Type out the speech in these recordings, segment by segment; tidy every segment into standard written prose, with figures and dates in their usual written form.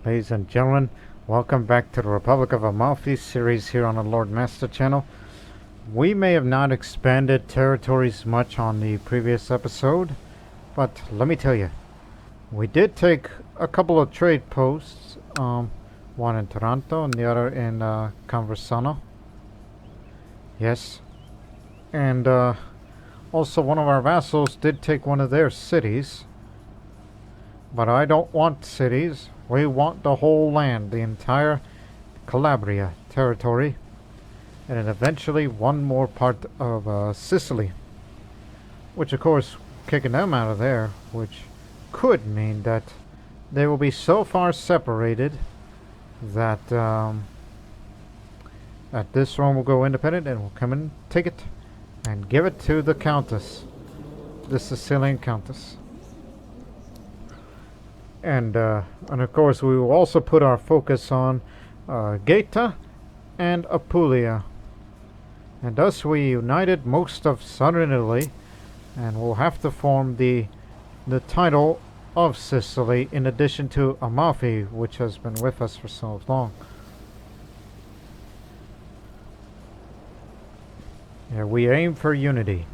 Ladies and gentlemen, welcome back to the Republic of Amalfi series here on the Lord Master channel. We may have not expanded territories much on the previous episode, but let me tell you, we did take a couple of trade posts, one in Taranto and the other in Conversano. Yes, and also one of our vassals did take one of their cities. But I don't want cities. We want the whole land, the entire Calabria territory, and then eventually one more part of Sicily. Which, of course, kicking them out of there, which could mean that they will be so far separated that that this one will go independent and will come and take it and give it to the Countess, the Sicilian Countess. And of course we will also put our focus on Gaeta and Apulia. And thus we united most of southern Italy, and we'll have to form the title of Sicily in addition to Amalfi, which has been with us for so long. Yeah, we aim for unity.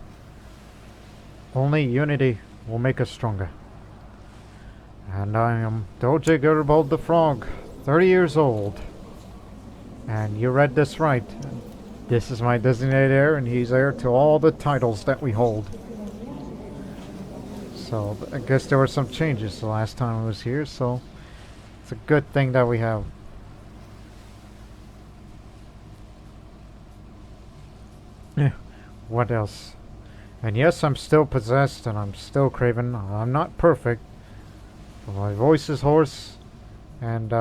Only unity will make us stronger. And I am Doge Garibald the Frog, 30 years old. And you read this right. This is my designated heir, and he's heir to all the titles that we hold. So, I guess there were some changes the last time I was here, so it's a good thing that we have. Yeah, what else? And yes, I'm still possessed, and I'm still craven. I'm not perfect. My voice is hoarse, and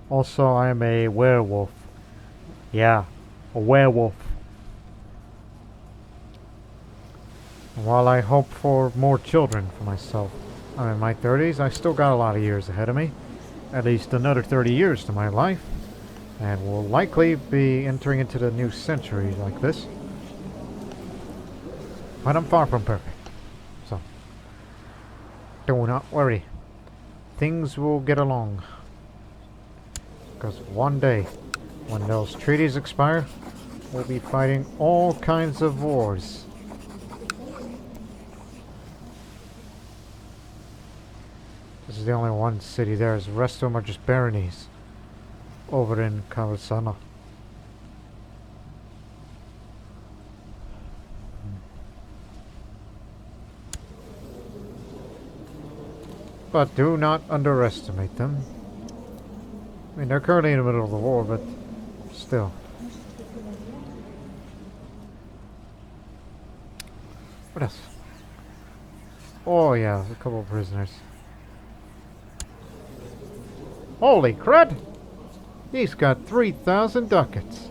also I am a werewolf. Yeah, a werewolf. And while I hope for more children for myself, I'm in my 30s, I still got a lot of years ahead of me. At least another 30 years to my life, and will likely be entering into the new century like this. But I'm far from perfect, so do not worry. Things will get along. Because one day, when those treaties expire, we'll be fighting all kinds of wars. This is the only one city there, as the rest of them are just baronies over in Conversano. But do not underestimate them. I mean, they're currently in the middle of the war, but still. What else? Oh yeah, a couple of prisoners. Holy crud! He's got 3,000 ducats.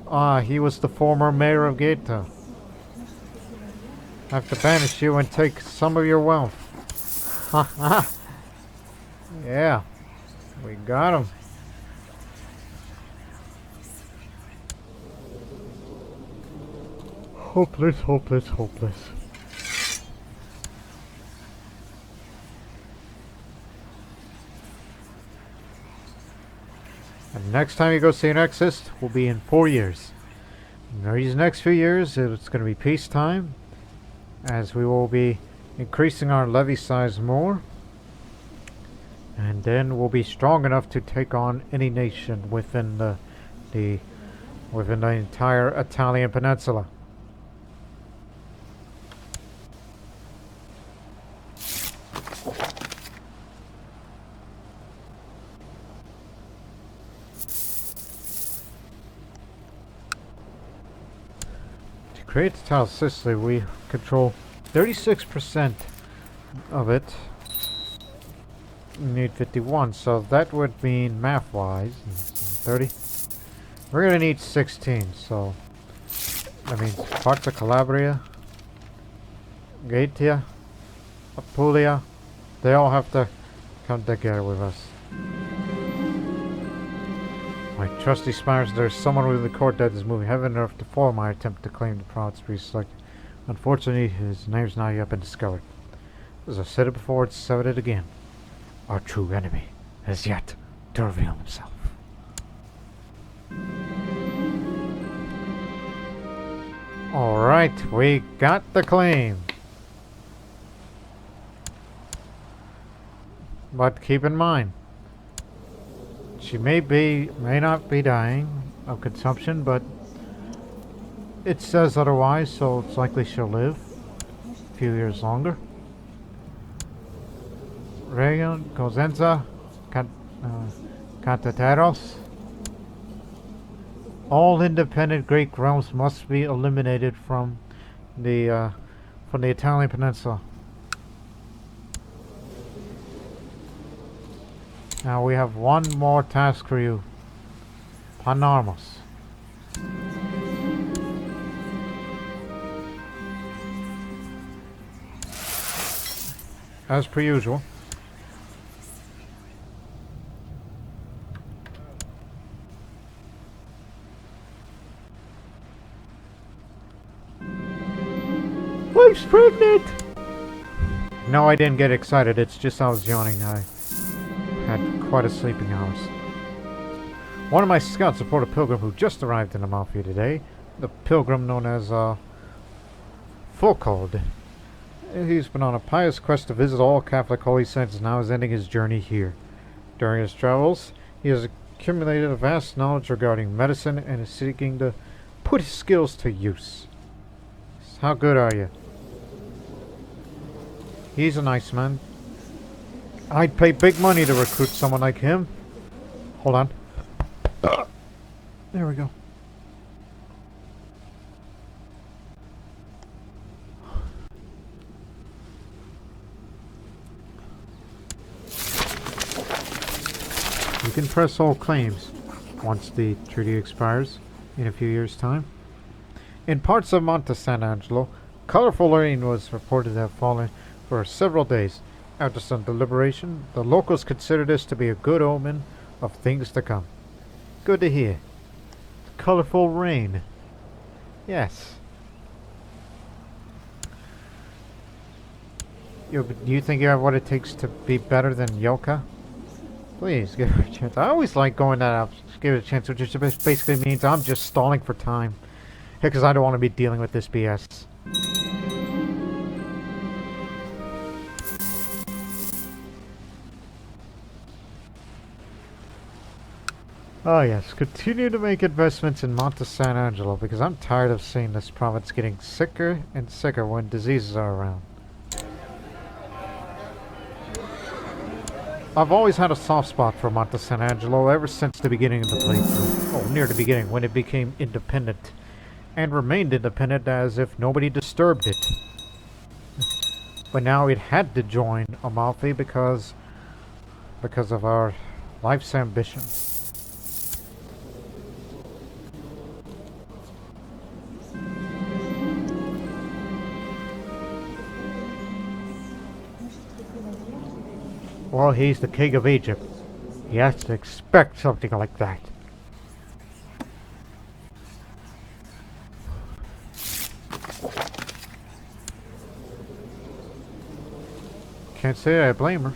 Ah, he was the former mayor of Gaeta. I have to banish you and take some of your wealth. Yeah, we got him. Hopeless, hopeless, hopeless. And next time you go see an exorcist will be in 4 years. In these next few years, it's going to be peacetime, as we will be increasing our levy size more, and then we'll be strong enough to take on any nation within the entire Italian peninsula. To create the tile of Sicily, we control 36% of it. We need 51, so that would mean math-wise 30. We're gonna need 16, so that means parts of Calabria, Gaeta, Apulia, they all have to come together with us. My trusty Spires, there's someone within the court that is moving heaven and earth to foil my attempt to claim the province to be selected. Unfortunately, his name's not yet been discovered. As I've said it before, it's said it again. Our true enemy has yet to reveal himself. Alright, we got the claim. But keep in mind, she may not be dying of consumption, but it says otherwise, so it's likely she'll live a few years longer. Regan, Cosenza, Cantateros. All independent Greek realms must be eliminated from the Italian peninsula. Now we have one more task for you. Panarmos. As per usual. Wife's pregnant! No, I didn't get excited. It's just I was yawning. I had quite a sleeping hours. One of my scouts supported a pilgrim who just arrived in Amalfi today. The pilgrim known as Foucauld. He's been on a pious quest to visit all Catholic holy sites and now is ending his journey here. During his travels, he has accumulated a vast knowledge regarding medicine and is seeking to put his skills to use. How good are you? He's a nice man. I'd pay big money to recruit someone like him. Hold on. There we go. You can press all claims once the treaty expires in a few years' time. In parts of Monte San Angelo, colorful rain was reported to have fallen for several days. After some deliberation, the locals consider this to be a good omen of things to come. Good to hear. Colorful rain. Yes. You think you have what it takes to be better than Yoka? Please, give her a chance. I always like going that out. Just give it a chance, which just basically means I'm just stalling for time. Because I don't want to be dealing with this BS. Oh yes, continue to make investments in Monte San Angelo because I'm tired of seeing this province getting sicker and sicker when diseases are around. I've always had a soft spot for Monte San Angelo ever since the beginning of the playthrough. Oh, near the beginning, when it became independent. And remained independent as if nobody disturbed it. But now it had to join Amalfi because of our life's ambition. Well, he's the king of Egypt. He has to expect something like that. Can't say I blame her.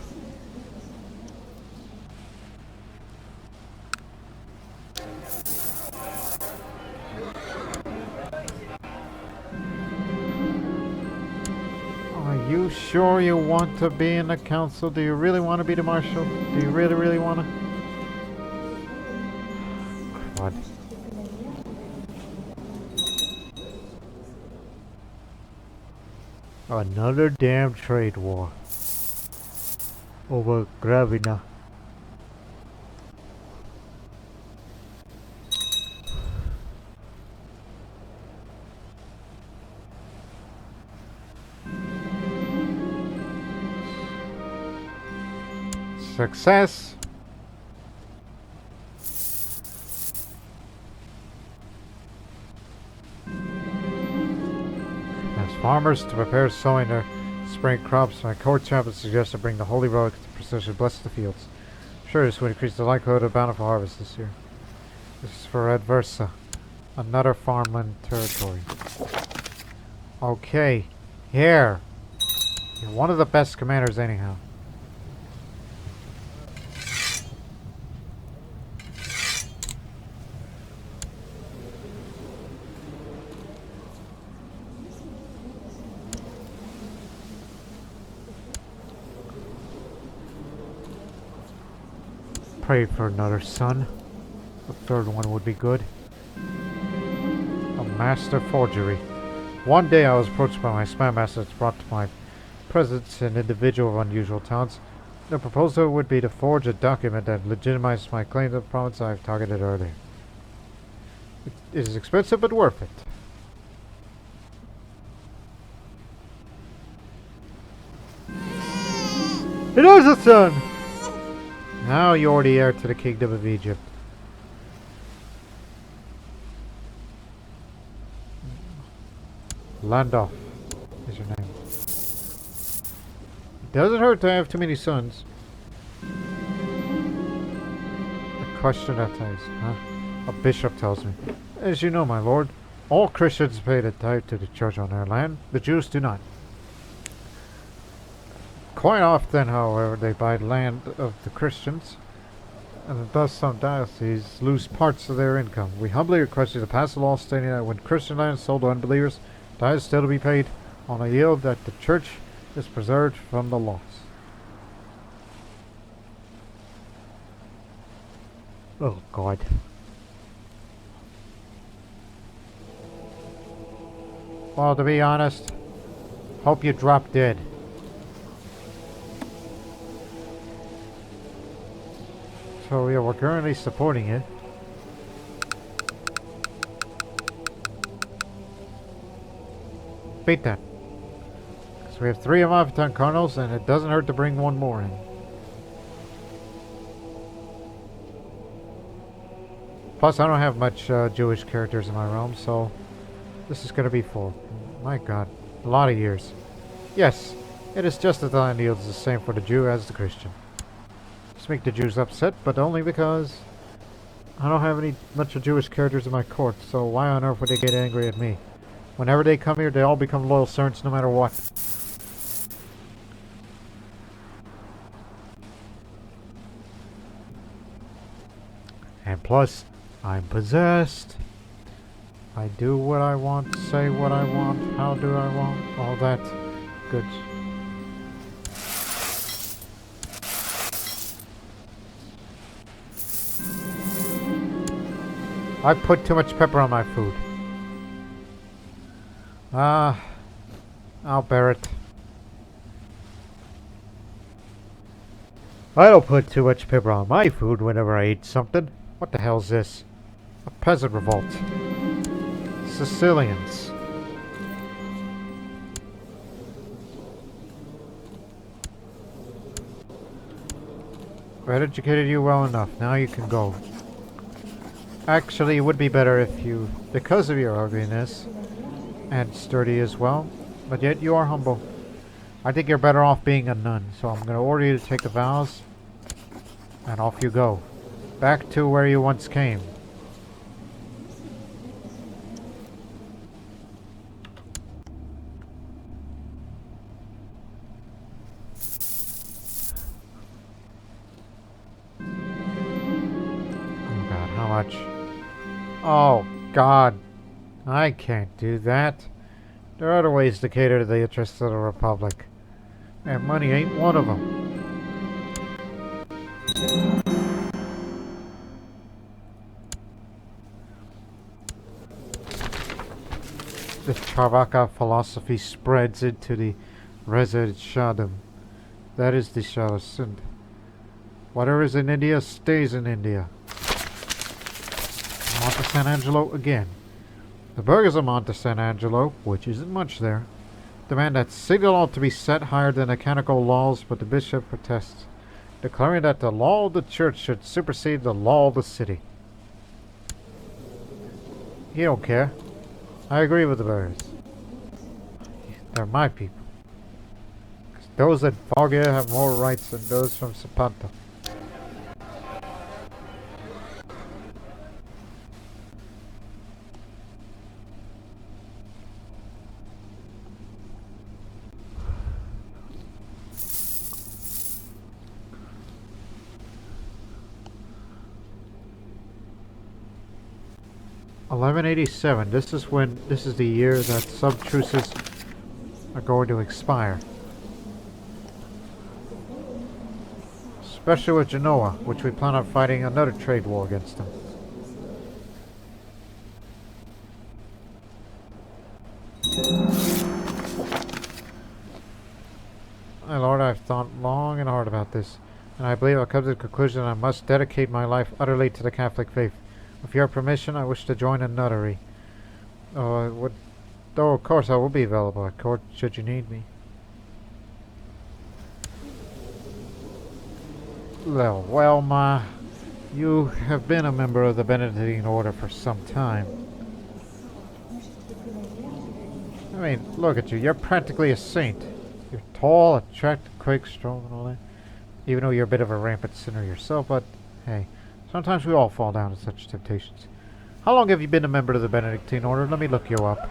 Are you sure you want to be in the council? Do you really want to be the marshal? Do you really, really want to? God. Another damn trade war. Over Gravina. Success. As farmers to prepare sowing their spring crops, my court champion suggests to bring the holy relic to procession bless the fields. Sure, this would increase the likelihood of bountiful harvest this year. This is for Adversa, another farmland territory. Okay, here. You're one of the best commanders anyhow. pray for another son. The third one would be good. A master forgery. One day I was approached by my spy master that brought to my presence an individual of unusual talents. The proposal would be to forge a document that legitimizes my claim to the province I have targeted earlier. It is expensive but worth it. It is a son! Now you're the heir to the kingdom of Egypt. Landolf is your name. It doesn't hurt to have too many sons. A question that ties, huh? A bishop tells me. As you know, my lord, all Christians pay the tithe to the church on their land. The Jews do not. Quite often, however, they buy land of the Christians, and thus some dioceses lose parts of their income. We humbly request you to pass a law stating that when Christian land is sold to unbelievers, tithe is still to be paid on a yield that the church is preserved from the loss. Oh, God. Well, to be honest, hope you drop dead. So yeah, we're currently supporting it. Beat that. So we have 3 Amalfi colonels, and it doesn't hurt to bring one more in. Plus, I don't have much Jewish characters in my realm, so this is going to be full. My God, a lot of years. Yes, it is just that the land yields the same for the Jew as the Christian. Just make the Jews upset, but only because I don't have any much of Jewish characters in my court, so why on earth would they get angry at me? Whenever they come here, they all become loyal servants no matter what. And plus, I'm possessed. I do what I want, say what I want, how do I want, all that good. I put too much pepper on my food. I'll bear it. I don't put too much pepper on my food whenever I eat something. What the hell's this? A peasant revolt. Sicilians. I've educated you well enough. Now you can go. Actually, it would be better if you, because of your ugliness, and sturdy as well, but yet you are humble. I think you're better off being a nun, so I'm going to order you to take the vows, and off you go. Back to where you once came. Oh God, how much? Oh God, I can't do that. There are other ways to cater to the interests of the Republic, and money ain't one of them. The Charvaka philosophy spreads into the Rezed Shadam. That is the Shadasund. Whatever is in India stays in India. Monte San Angelo again. The burghers of Monte San Angelo, which isn't much there, demand that signal law to be set higher than the canonical laws, but the bishop protests, declaring that the law of the church should supersede the law of the city. He don't care. I agree with the burghers. They're my people. 'Cause those at Foggia have more rights than those from Sapanta. $1187. This is the year that sub-truces are going to expire. especially with Genoa, which we plan on fighting another trade war against them. My lord, I've thought long and hard about this, and I believe I've come to the conclusion that I must dedicate my life utterly to the Catholic faith. With your permission, I wish to join a nunnery. Though of course I will be available at court should you need me. Well, Ma, you have been a member of the Benedictine order for some time. I mean, look at you. You're practically a saint. You're tall, attractive, quick, strong, and all that. Even though you're a bit of a rampant sinner yourself, but hey, sometimes we all fall down to such temptations. How long have you been a member of the Benedictine order? Let me look you up.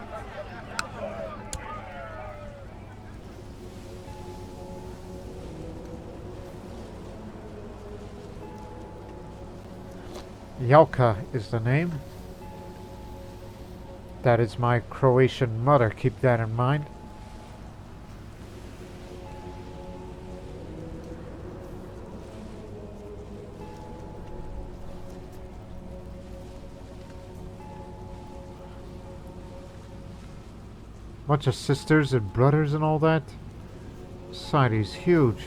Jelka is the name. That is my Croatian mother. Keep that in mind. Bunch of sisters and brothers and all that. Society's huge.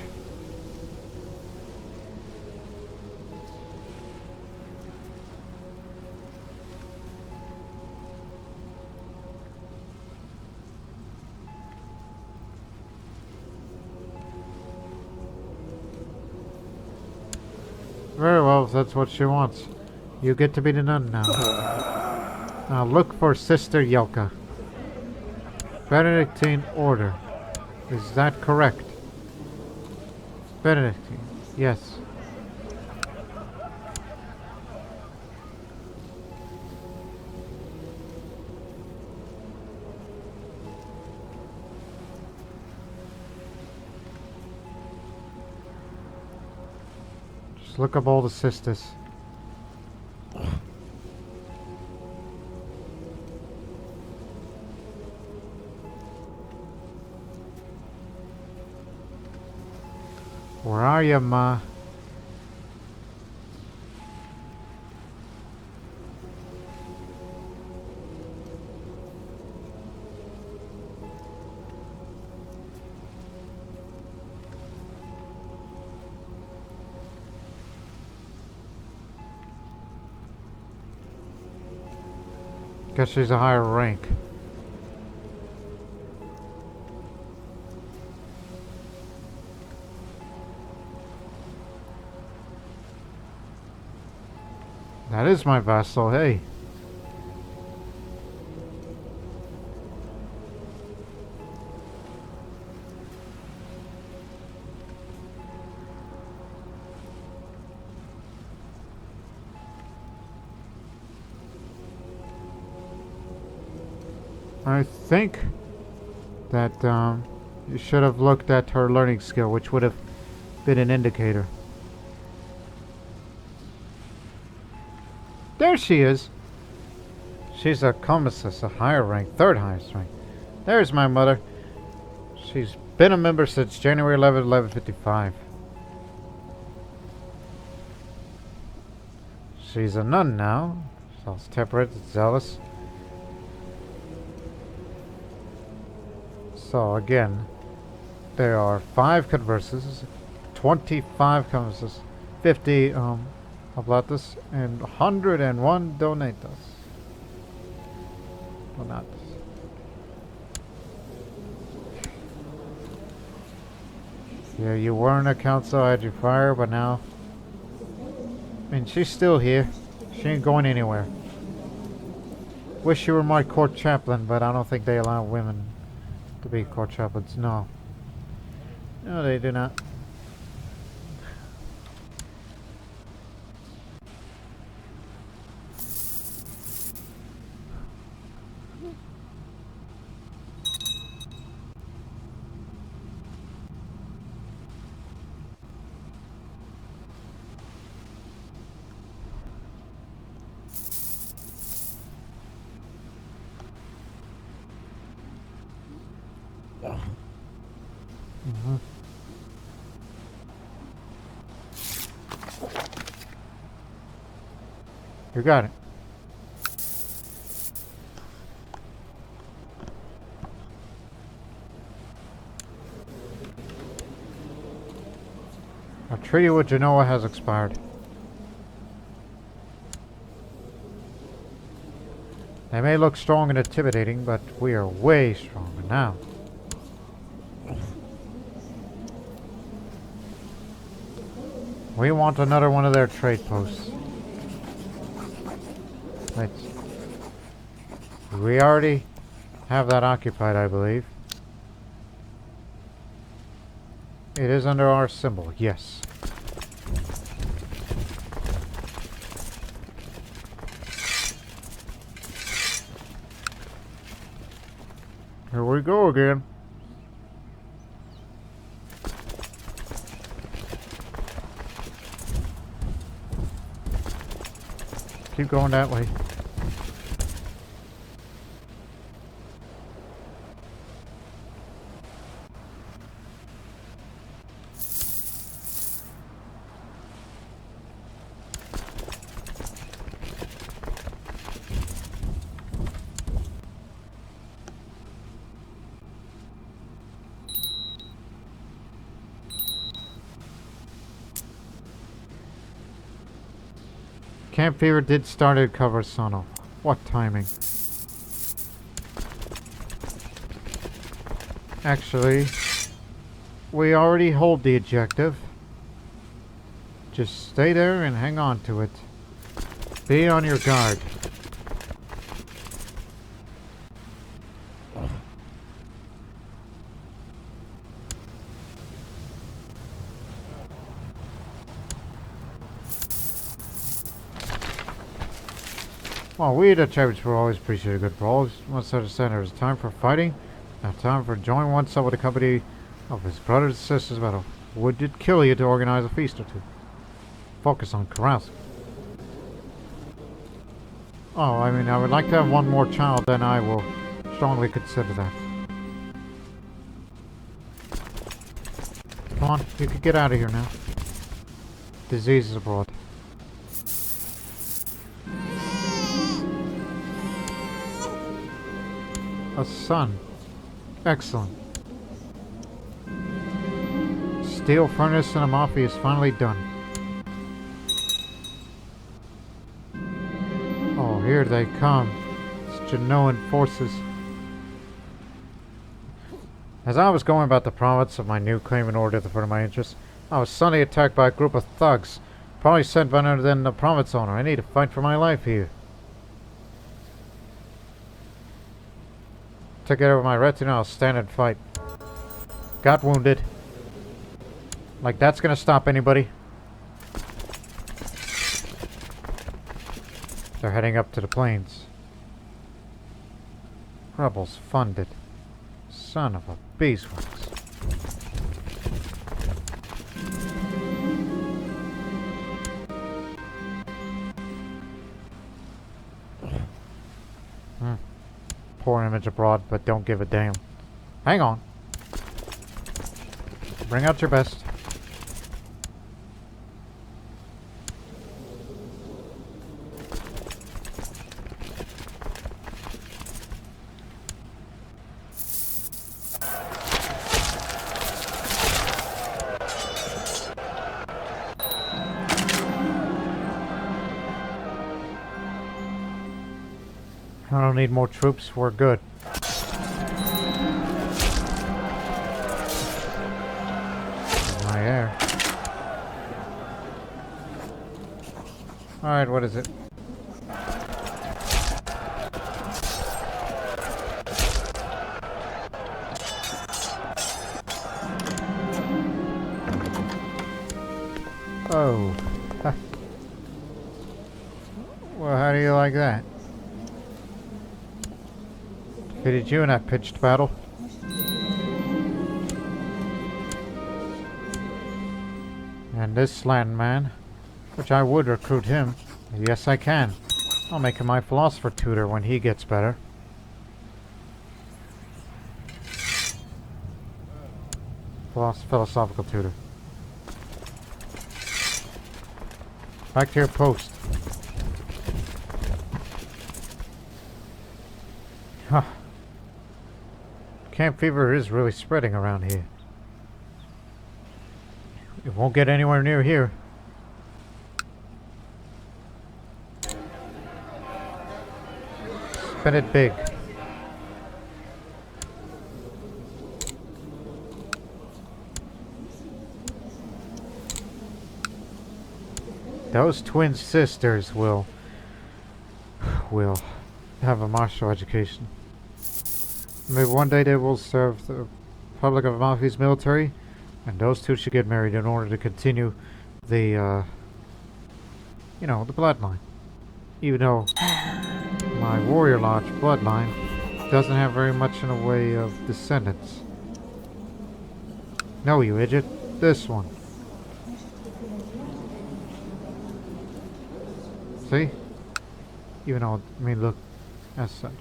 Very well, if that's what she wants. You get to be the nun now. Now look for Sister Jelka. Benedictine order. Is that correct? Benedictine. Yes. Just look up all the sisters. Where are you, Ma? Guess she's a higher rank. That is my vassal, hey. I think that you should have looked at her learning skill, which would have been an indicator. There she is. She's a commissess, a higher rank, third highest rank. There's my mother. She's been a member since January 11, 1155. She's a nun now. Self-temperate, zealous. So again, there are 5 converses, 25 converses, 50 oblatus, and 101 donatus. Donatus. Yeah, you were in a council, I had you fired, but now, I mean, she's still here. She ain't going anywhere. Wish you were my court chaplain, but I don't think they allow women to be court chaplains. No. No, they do not. You got it. Our treaty with Genoa has expired. They may look strong and intimidating, but we are way stronger now. We want another one of their trade posts. Wait. We already have that occupied, I believe. It is under our symbol, yes. Here we go again. Keep going that way. Camp fever did start at Cavarsano. What timing? Actually, we already hold the objective. Just stay there and hang on to it. Be on your guard. Well, we the Chevys will always appreciate a good brawl. Once understand there is time for fighting, now time for join oneself with a company of his brothers and sisters battle. Would it kill you to organize a feast or two? Focus on carousing. Oh, I mean, I would like to have one more child, then I will strongly consider that. Come on, you can get out of here now. Disease is abroad. A son. Excellent. Steel furnace in Amalfi is finally done. Oh, here they come. It's Genoan forces. As I was going about the province of my new claim in order to further my interests, I was suddenly attacked by a group of thugs. Probably sent by none other than the province owner. I need to fight for my life here. Together with my retinue, I'll stand and fight. Got wounded. Like that's gonna stop anybody. They're heading up to the plains. Rebels funded. Son of a beeswax. Poor image abroad, but don't give a damn. Hang on. Bring out your best. I don't need more troops, we're good. My air. Alright, what is it? Oh. Well, how do you like that? Defeated you in that pitched battle. And this landman, which I would recruit him. Yes, I can. I'll make him my philosopher tutor when he gets better. Philosophical tutor. Back to your post. Huh. Camp fever is really spreading around here. It won't get anywhere near here. Spin it big. Those twin sisters will have a martial education. Maybe one day they will serve the Republic of Amalfi's military, and those two should get married in order to continue the, you know, the bloodline. Even though my Warrior Lodge bloodline doesn't have very much in the way of descendants. No, you idiot. This one. See? Even though it may look as such.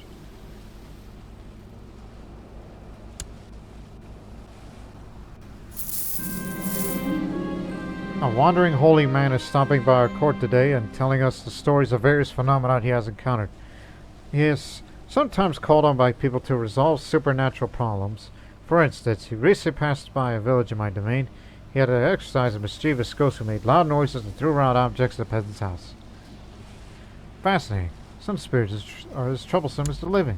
A wandering holy man is stopping by our court today and telling us the stories of various phenomena he has encountered. He is sometimes called on by people to resolve supernatural problems. For instance, he recently passed by a village in my domain. He had to exercise a mischievous ghost who made loud noises and threw around objects at the peasant's house. Fascinating. Some spirits are as troublesome as the living.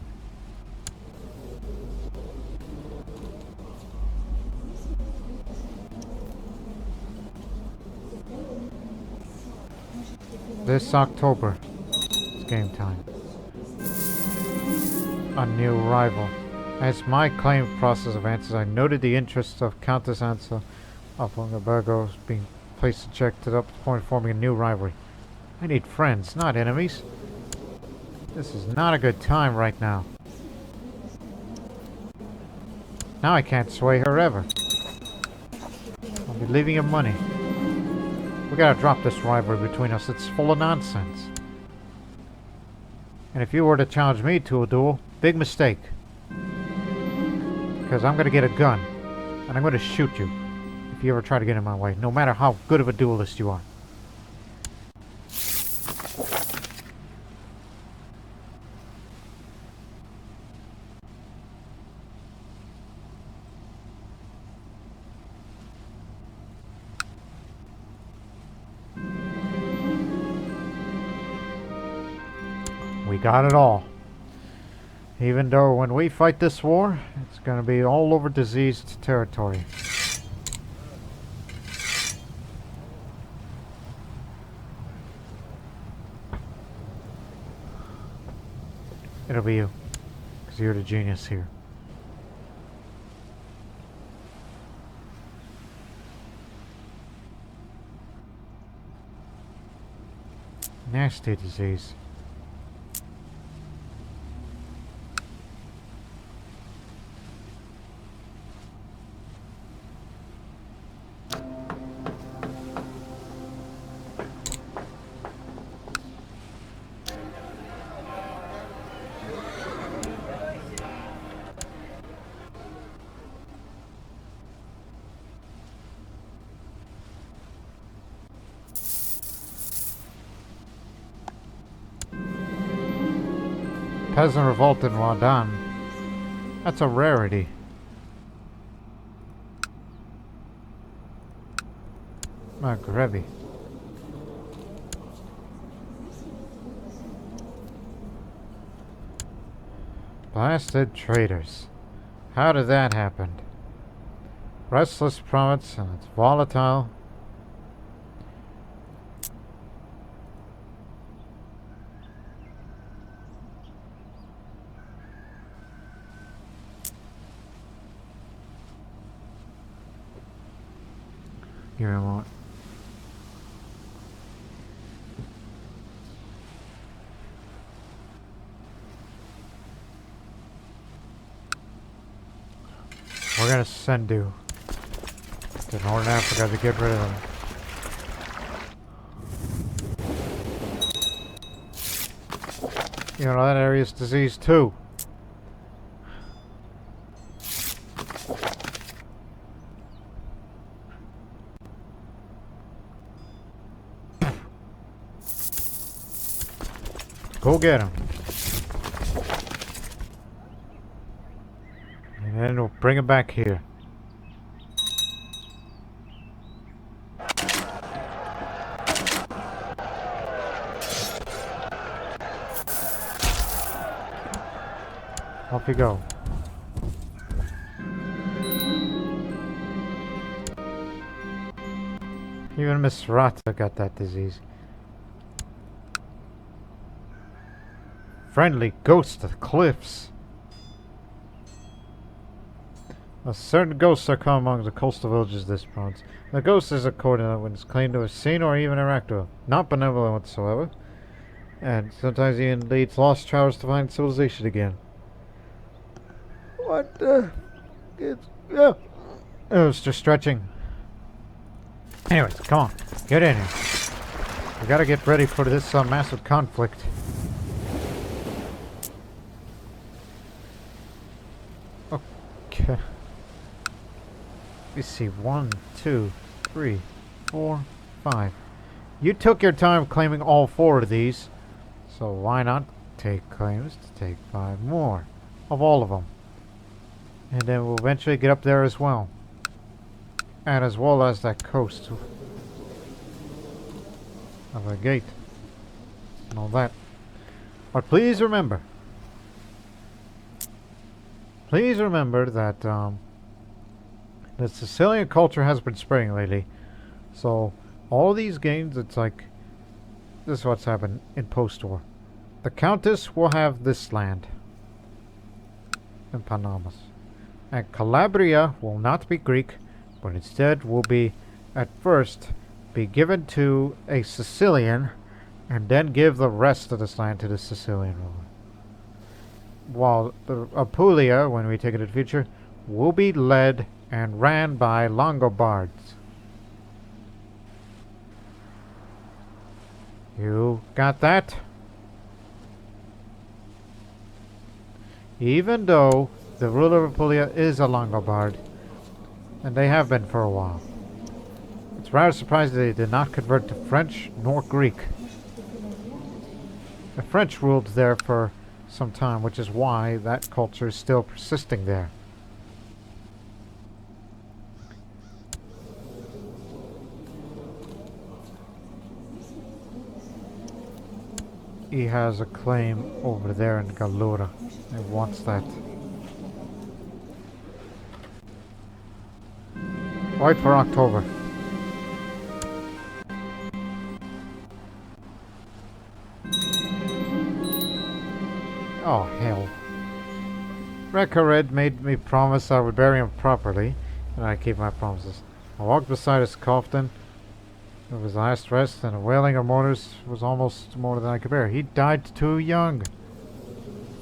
This October, it's game time. A new rival. As my claim process advances, I noted the interests of Countess Ansa of Longabergo being placed in check to the point of forming a new rivalry. I need friends, not enemies. This is not a good time right now. Now I can't sway her ever. I'll be leaving you money. We gotta drop this rivalry between us. It's full of nonsense. And if you were to challenge me to a duel, big mistake. Because I'm gonna get a gun, and I'm gonna shoot you if you ever try to get in my way, no matter how good of a duelist you are. We got it all. Even though when we fight this war, it's going to be all over diseased territory. It'll be you, because you're the genius here. Nasty disease. Peasant revolt in Wadan. That's a rarity. Magrebi. Blasted traitors. How did that happen? Restless province and it's volatile. Give me a moment. We're gonna send you to Northern Africa to get rid of them. You know, that area's diseased too. Go get him. bring him back here. Off you go. Even Miss Rata got that disease. Friendly ghost of the cliffs. A certain ghosts are common among the coastal villages of this province. The ghost is according when it's claimed to have seen or even interacted with. Not benevolent whatsoever. And sometimes even leads lost travelers to find civilization again. What the? Yeah. It was just stretching. Anyways, come on. Get in here. We gotta get ready for this massive conflict. Okay. Let's see. 1, 2, 3, 4, 5. You took your time claiming all 4 of these. So why not take claims to take 5 more of all of them? And then we'll eventually get up there as well. And as well as that coast of a gate. And all that. But please remember that the Sicilian culture has been spreading lately. So all these games, it's like, this is what's happened in post-war. The Countess will have this land in Panarmos. And Calabria will not be Greek, but instead will be, at first, be given to a Sicilian, and then give the rest of this land to the Sicilian ruler. While the Apulia, when we take it to the future, will be led and ran by Longobards. You got that? Even though the ruler of Apulia is a Longobard, and they have been for a while. It's rather surprising they did not convert to French nor Greek. The French ruled there for some time, which is why that culture is still persisting there. He has a claim over there in Galura. He wants that. Right for October. Oh, hell. Rekared made me promise I would bury him properly, and I keep my promises. I walked beside his coffin. It was last rest, and the wailing of mourners was almost more than I could bear. He died too young.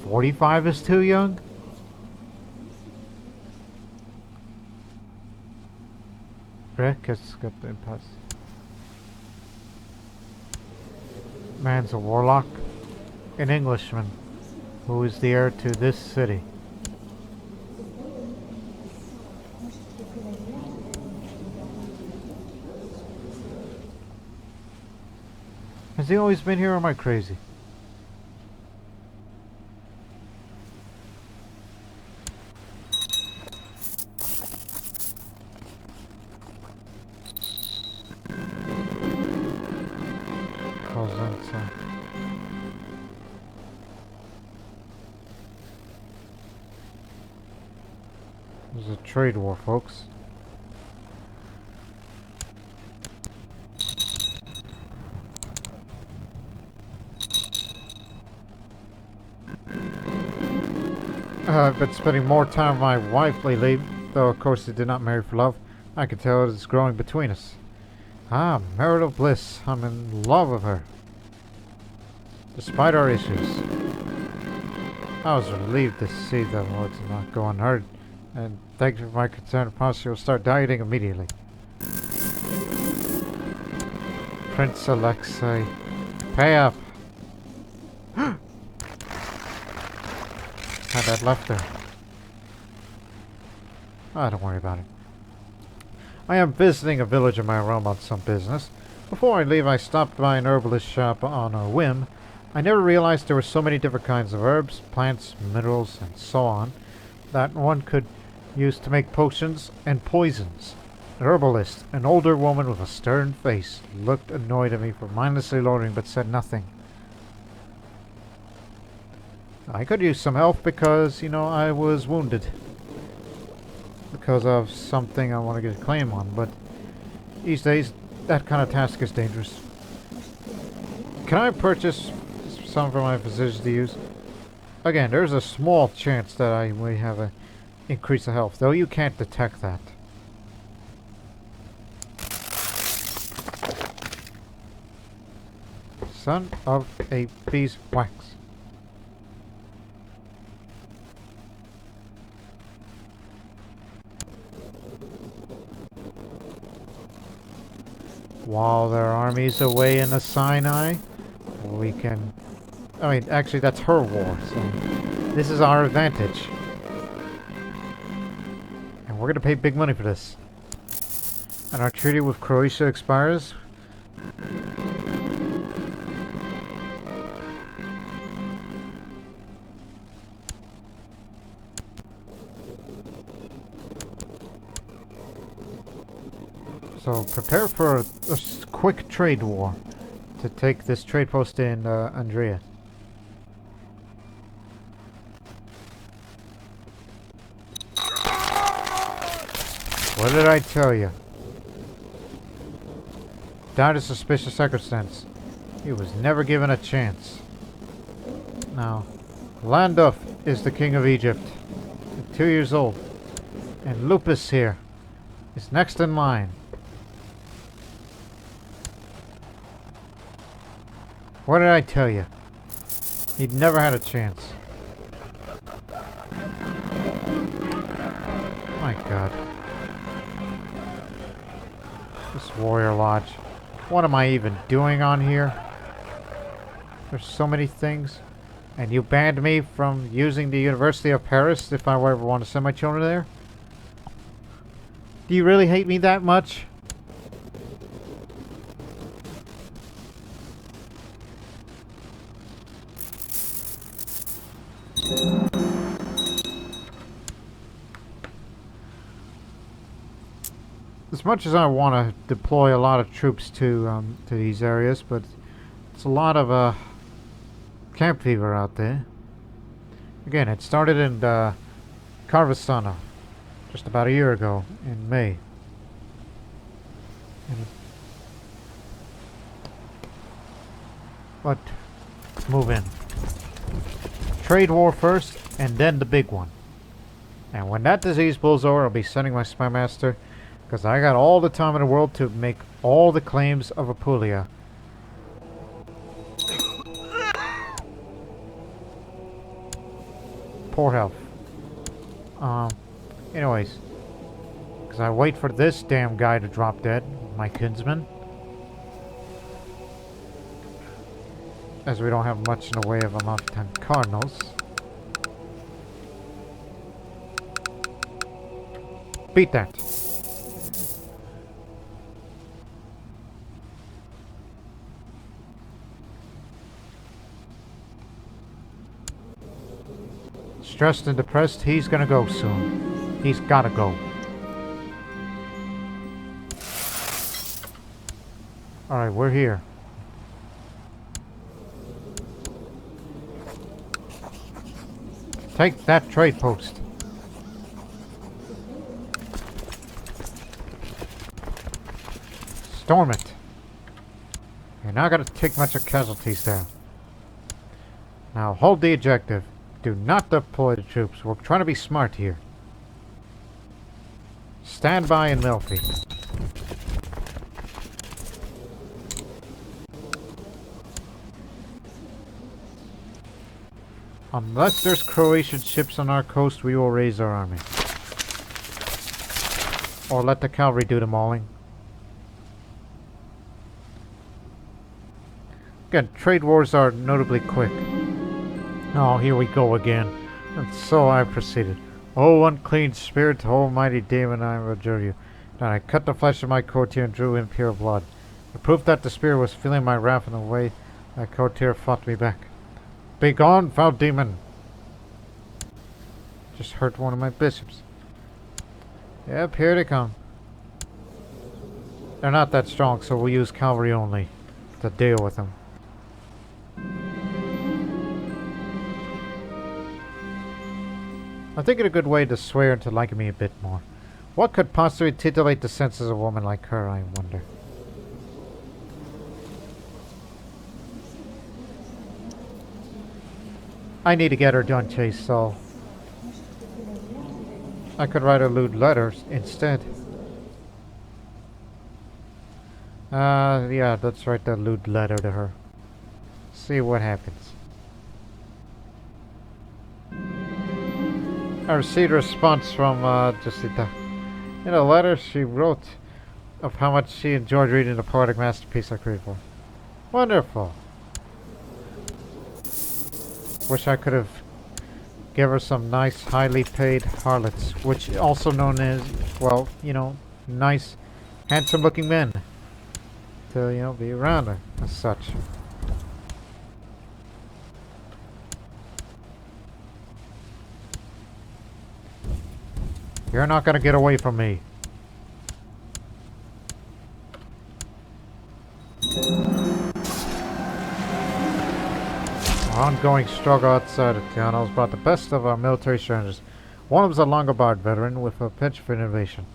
45 is too young? Rick has got the impasse. Man's a warlock, an Englishman, who is the heir to this city. Has he always been here, or am I crazy? There's a trade war, folks. I've been spending more time with my wife lately, though of course we did not marry for love. I can tell it is growing between us. Ah, marital bliss. I'm in love with her. Despite our issues. I was relieved to see that words did not go unheard, and thank you for my concern. I promise you will start dieting immediately. Prince Alexei, pay up. Had that left there. Ah, don't worry about it. I am visiting a village in my realm on some business. Before I leave, I stopped by an herbalist shop on a whim. I never realized there were so many different kinds of herbs, plants, minerals, and so on, that one could used to make potions and poisons. The herbalist, an older woman with a stern face, looked annoyed at me for mindlessly loitering but said nothing. I could use some help because, you know, I was wounded. Because of something I want to get a claim on, but these days, that kind of task is dangerous. Can I purchase some for my physicians to use? Again, there's a small chance that I may have an increase of health, though you can't detect that. Son of a beeswax. While their armies away in the Sinai, we can... I mean, actually that's her war, so this is our advantage. And we're gonna pay big money for this. And our treaty with Croatia expires. So prepare for a quick trade war to take this trade post in Andrea. What did I tell you? Died of suspicious circumstance. He was never given a chance. Now, Landulf is the king of Egypt, 2 years old, and Lupus here is next in line. What did I tell you? He'd never had a chance. My God. This Warrior Lodge. What am I even doing on here? There's so many things. And you banned me from using the University of Paris if I ever want to send my children there? Do you really hate me that much? As much as I want to deploy a lot of troops to these areas, but it's a lot of camp fever out there. Again, it started in Carvestano just about a year ago in May. But let's move in. Trade war first, and then the big one. And when that disease blows over, I'll be sending my spy master. Because I got all the time in the world to make all the claims of Apulia. Poor health. Anyways. Because I wait for this damn guy to drop dead. My kinsman. As we don't have much in the way of Amalfi Cardinals. Beat that. Stressed and depressed, he's gonna go soon. He's gotta go. Alright, we're here. Take that trade post. Storm it. You're not gonna take much of casualties there. Now hold the objective. Do not deploy the troops. We're trying to be smart here. Stand by in Amalfi. Unless there's Croatian ships on our coast, we will raise our army. Or let the cavalry do the mauling. Again, trade wars are notably quick. Oh, here we go again. And so I proceeded. Oh, unclean spirit, almighty demon, I adjure you. Then I cut the flesh of my courtier and drew impure blood. The proof that the spear was feeling my wrath in the way my courtier fought me back. Begone, foul demon! Just hurt one of my bishops. Yep, here they come. They're not that strong, so we'll use cavalry only to deal with them. I think it's a good way to sway her into liking me a bit more. What could possibly titillate the senses of a woman like her, I wonder? I need to get her done, Chase, so I could write a lewd letter instead. Yeah, let's write that lewd letter to her. See what happens. I received a response from Jacinta. In a letter she wrote of how much she enjoyed reading the poetic masterpiece I created for her. Wonderful. Wish I could have give her some nice, highly paid harlots, which also known as, well, you know, nice, handsome-looking men to, you know, be around her as such. You're not gonna get away from me. Ongoing struggle outside of town has brought the best of our military strangers. One was a Longobard veteran with a pitch for innovation.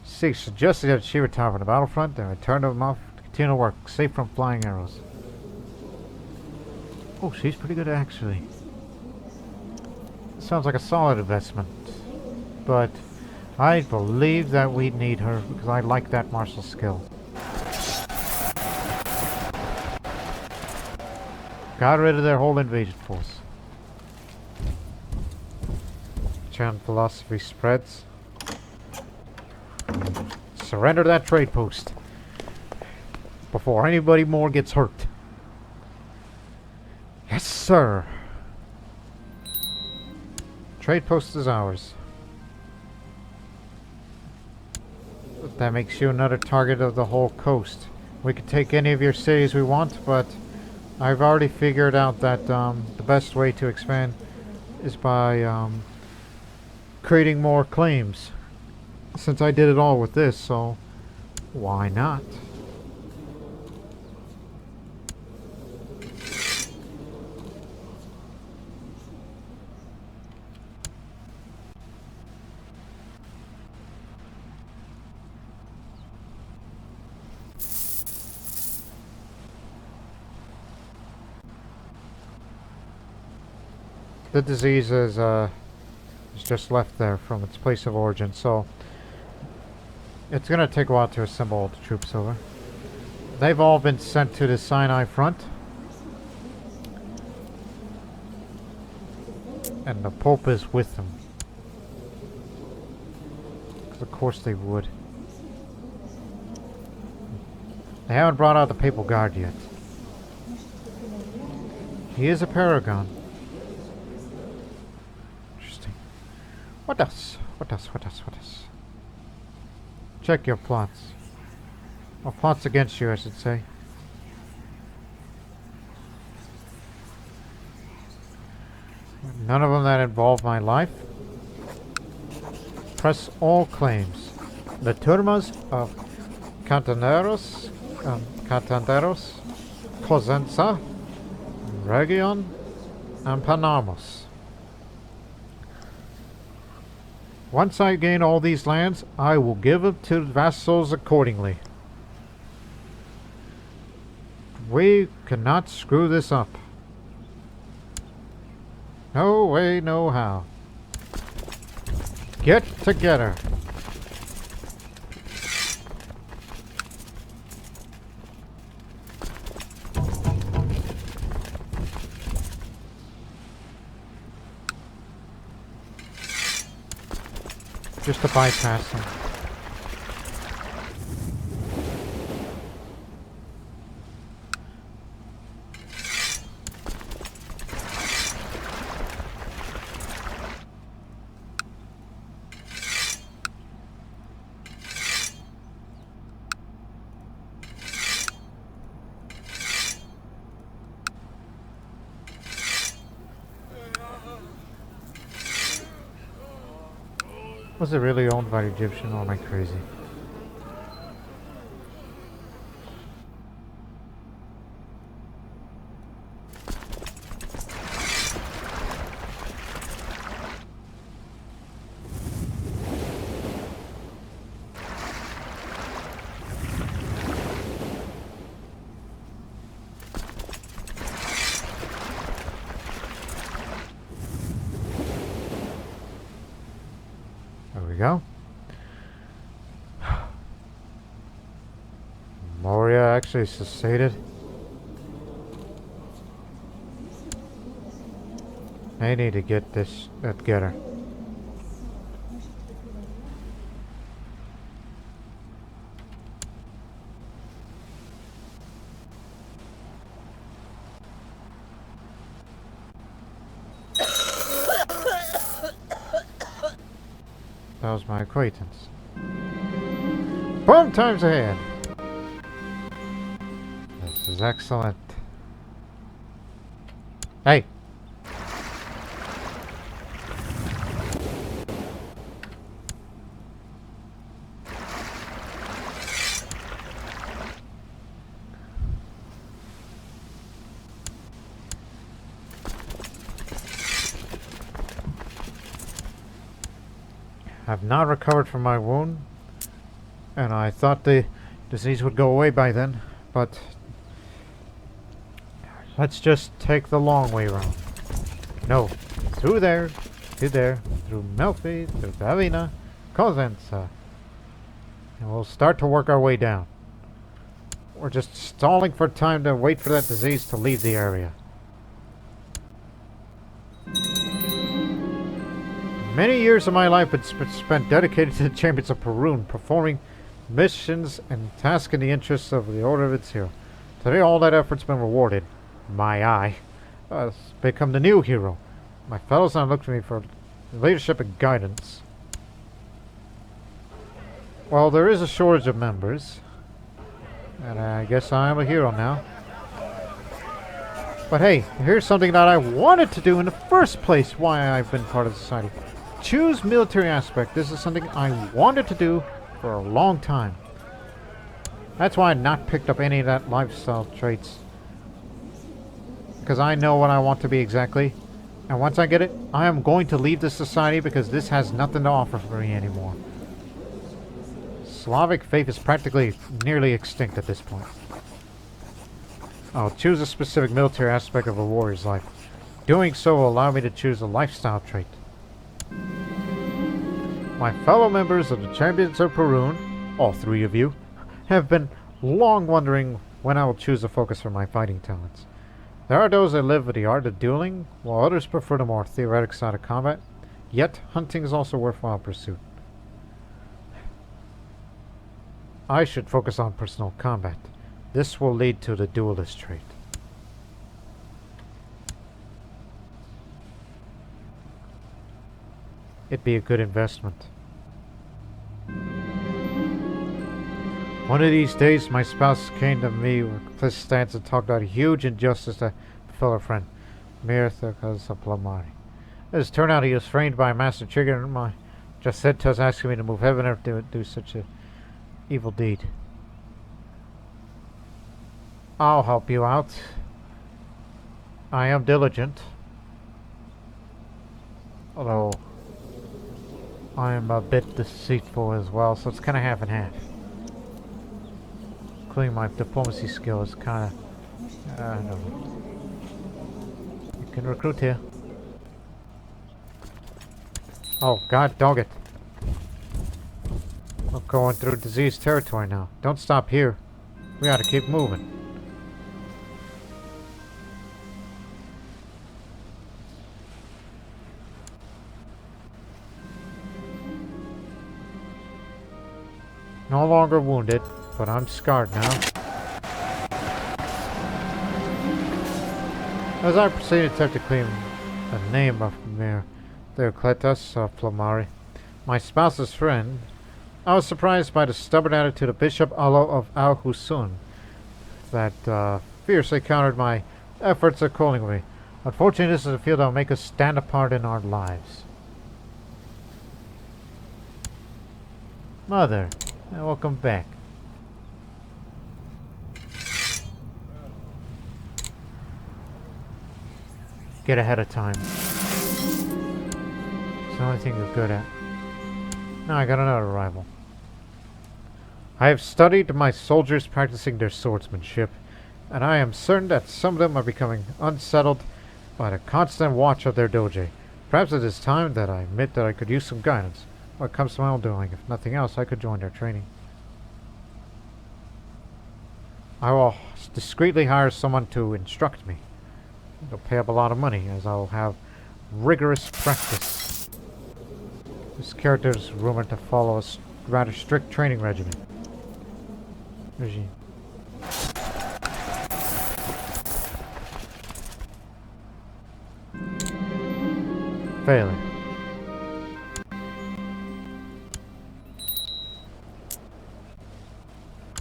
She suggested that she retire from the battlefront and return to Amalfi to continue work, safe from flying arrows. Oh, she's pretty good actually. Sounds like a solid investment. But I believe that we need her because I like that martial skill. Got rid of their whole invasion force. Chan philosophy spreads. Surrender that trade post before anybody more gets hurt. Yes, sir. Trade post is ours. That makes you another target of the whole coast. We could take any of your cities we want, but I've already figured out that the best way to expand is by creating more claims. Since I did it all with this, so why not? The disease is just left there from its place of origin, so it's going to take a while to assemble all the troops over. They've all been sent to the Sinai front. And the Pope is with them. Because of course they would. They haven't brought out the Papal Guard yet. He is a paragon. Interesting. What else? What else? What else? What else? Check your plots. Or plots against you, I should say. None of them that involve my life. Press all claims. The turmas of Cantaneros, Cosenza, Region, and Panarmos. Once I gain all these lands, I will give them to the vassals accordingly. We cannot screw this up. No way, no how. Get together. Just to bypass them. Was it really owned by the Egyptian, or am I crazy? There we go. Moria actually succeeded. They need to get this, get her. That was my acquaintance. Boom times ahead. This is excellent. Hey. I've not recovered from my wound, and I thought the disease would go away by then, but let's just take the long way around. No, through there, through Amalfi, through Bavina, Cosenza, and we'll start to work our way down. We're just stalling for time to wait for that disease to leave the area. Many years of my life have been spent dedicated to the champions of Perun, performing missions and tasks in the interests of the Order of its hero. Today all that effort's been rewarded. My eye has become the new hero. My fellows now look to me for leadership and guidance. Well, there is a shortage of members, and I guess I am a hero now. But hey, here's something that I wanted to do in the first place, why I've been part of society. Choose military aspect. This is something I wanted to do for a long time. That's why I've not picked up any of that lifestyle traits. Because I know what I want to be exactly. And once I get it, I am going to leave this society because this has nothing to offer for me anymore. Slavic faith is practically nearly extinct at this point. I'll choose a specific military aspect of a warrior's life. Doing so will allow me to choose a lifestyle trait. My fellow members of the Champions of Perun, all three of you, have been long wondering when I will choose a focus for my fighting talents. There are those that live with the art of dueling, while others prefer the more theoretic side of combat, yet hunting is also a worthwhile pursuit. I should focus on personal combat. This will lead to the duelist trait. It'd be a good investment. One of these days, my spouse came to me with this stance and talked about a huge injustice to a fellow friend, Mirthakas Plamari. As it turned out, he was framed by a master trigger, and my just said to us, asking me to move heaven earth to do such a evil deed. I'll help you out. I am diligent, although I am a bit deceitful as well, so it's kind of half and half. Including my diplomacy skill is kind of, I don't know. You can recruit here. Oh, god dog it. We're going through disease territory now. Don't stop here. We gotta keep moving. No longer wounded, but I'm scarred now. As I proceeded to attempt to claim the name of Mir Theocletus of Plamari, my spouse's friend, I was surprised by the stubborn attitude of Bishop Alo of Al Husun that fiercely countered my efforts at calling me. Unfortunately, this is a field that will make us stand apart in our lives. Mother, welcome back. Get ahead of time. It's the only thing you're good at. Now I got another rival. I have studied my soldiers practicing their swordsmanship, and I am certain that some of them are becoming unsettled by the constant watch of their doge. Perhaps it is time that I admit that I could use some guidance when it comes to my own doing. If nothing else, I could join their training. I will discreetly hire someone to instruct me. They'll pay up a lot of money, as I'll have rigorous practice. This character is rumored to follow a rather strict training regime. Failure.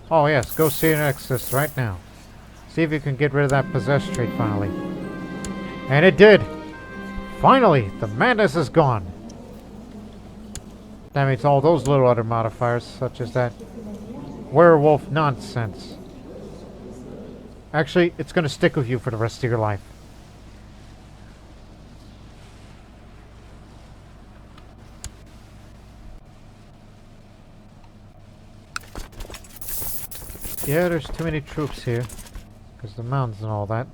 Oh yes, go see an exorcist right now. See if you can get rid of that possessed trait finally. And it did! Finally! The madness is gone! That means all those little other modifiers, such as that werewolf nonsense. Actually, it's going to stick with you for the rest of your life. Yeah, there's too many troops here. Because the mountains and all that.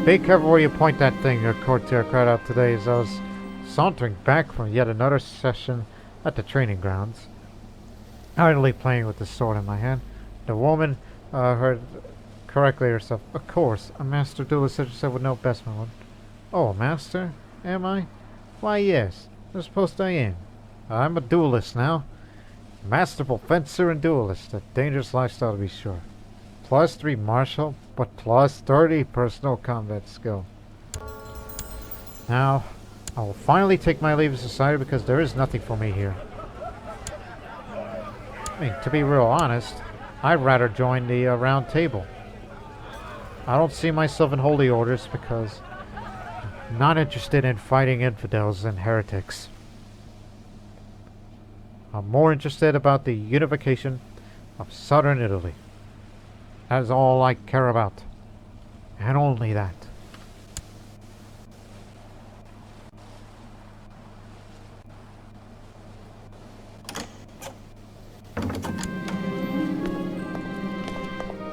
Be careful where you point that thing, your courtier cried out today as I was sauntering back from yet another session at the training grounds, idly playing with the sword in my hand. The woman heard correctly herself. Of course, a master duelist such as I would know best, my lord. Oh, a master? Am I? Why, yes. I suppose I am. I'm a duelist now. Masterful fencer and duelist. A dangerous lifestyle to be sure. +3 martial, but +30 personal combat skill. Now, I will finally take my leave of society because there is nothing for me here. I mean, to be real honest, I'd rather join the round table. I don't see myself in holy orders because I'm not interested in fighting infidels and heretics. I'm more interested about the unification of southern Italy. That is all I care about. And only that.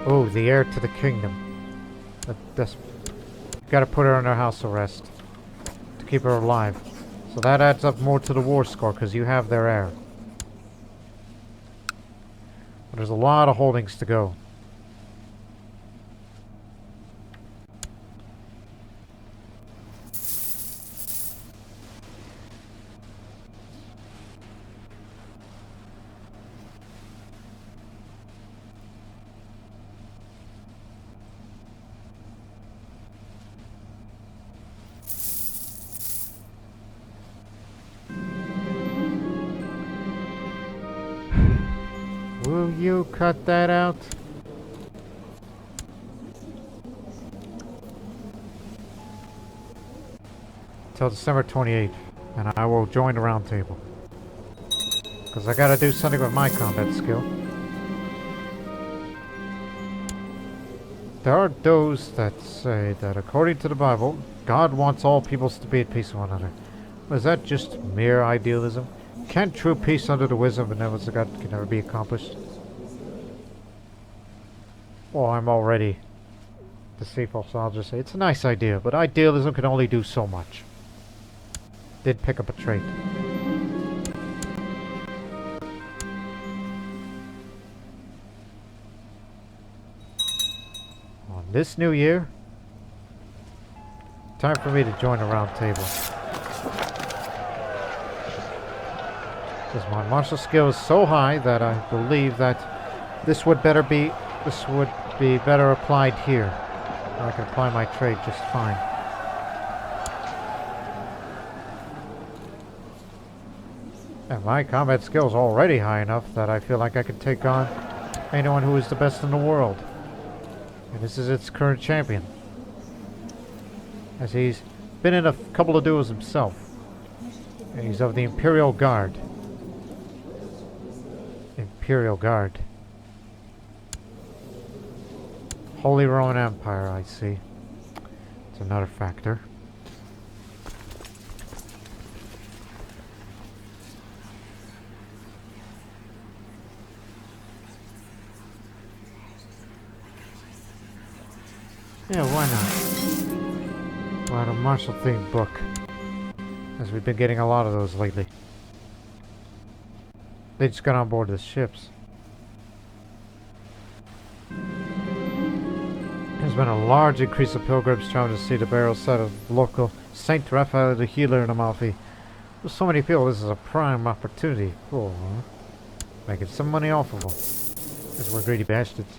Oh, the heir to the kingdom. That's gotta put her under house arrest to keep her alive. So that adds up more to the war score because you have their heir. But there's a lot of holdings to go. Will you cut that out? Till December 28th, and I will join the round table. Because I gotta do something with my combat skill. There are those that say that according to the Bible, God wants all peoples to be at peace with one another. But is that just mere idealism? Can't true peace under the wisdom of benevolence of God can never be accomplished? Well, I'm already deceitful, so I'll just say it's a nice idea, but idealism can only do so much. Did pick up a trait. On this new year, time for me to join a round table. Because my martial skill is so high that I believe that this would be better applied here. I can apply my trade just fine. And my combat skill is already high enough that I feel like I could take on anyone who is the best in the world. And this is its current champion, as he's been in a couple of duels himself. And he's of the Imperial Guard. Imperial Guard. Holy Roman Empire, I see. It's another factor. Yeah, why not? We'll add a martial themed book, as we've been getting a lot of those lately. They just got on board the ships. There's been a large increase of pilgrims traveling to see the burial site of local Saint Raphael the Healer in Amalfi. With so many people, this is a prime opportunity. Cool, huh? Making some money off of them, as we're greedy bastards.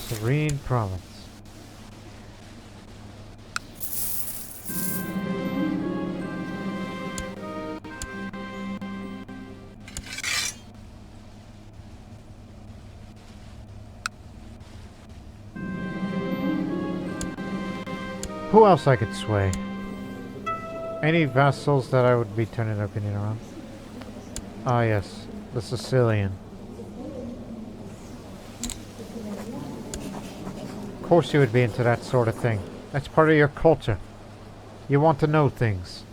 Sicilian Province. Who else I could sway? Any vassals that I would be turning their opinion around? Ah yes, the Sicilian. Of course you would be into that sort of thing. That's part of your culture. You want to know things.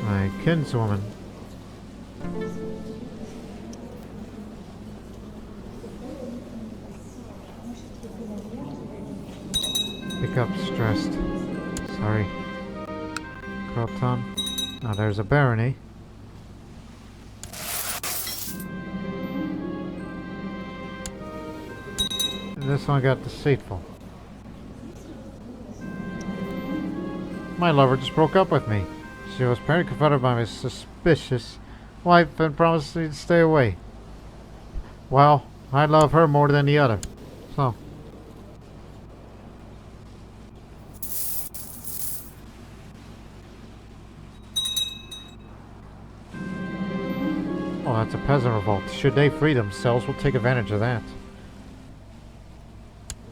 My kinswoman. Pick up stressed. Sorry. Croton. Now there's a barony. And this one got deceitful. My lover just broke up with me. She was apparently confronted by my suspicious wife and promised me to stay away. Well, I love her more than the other. So. Oh, that's a peasant revolt. Should they free themselves, we'll take advantage of that.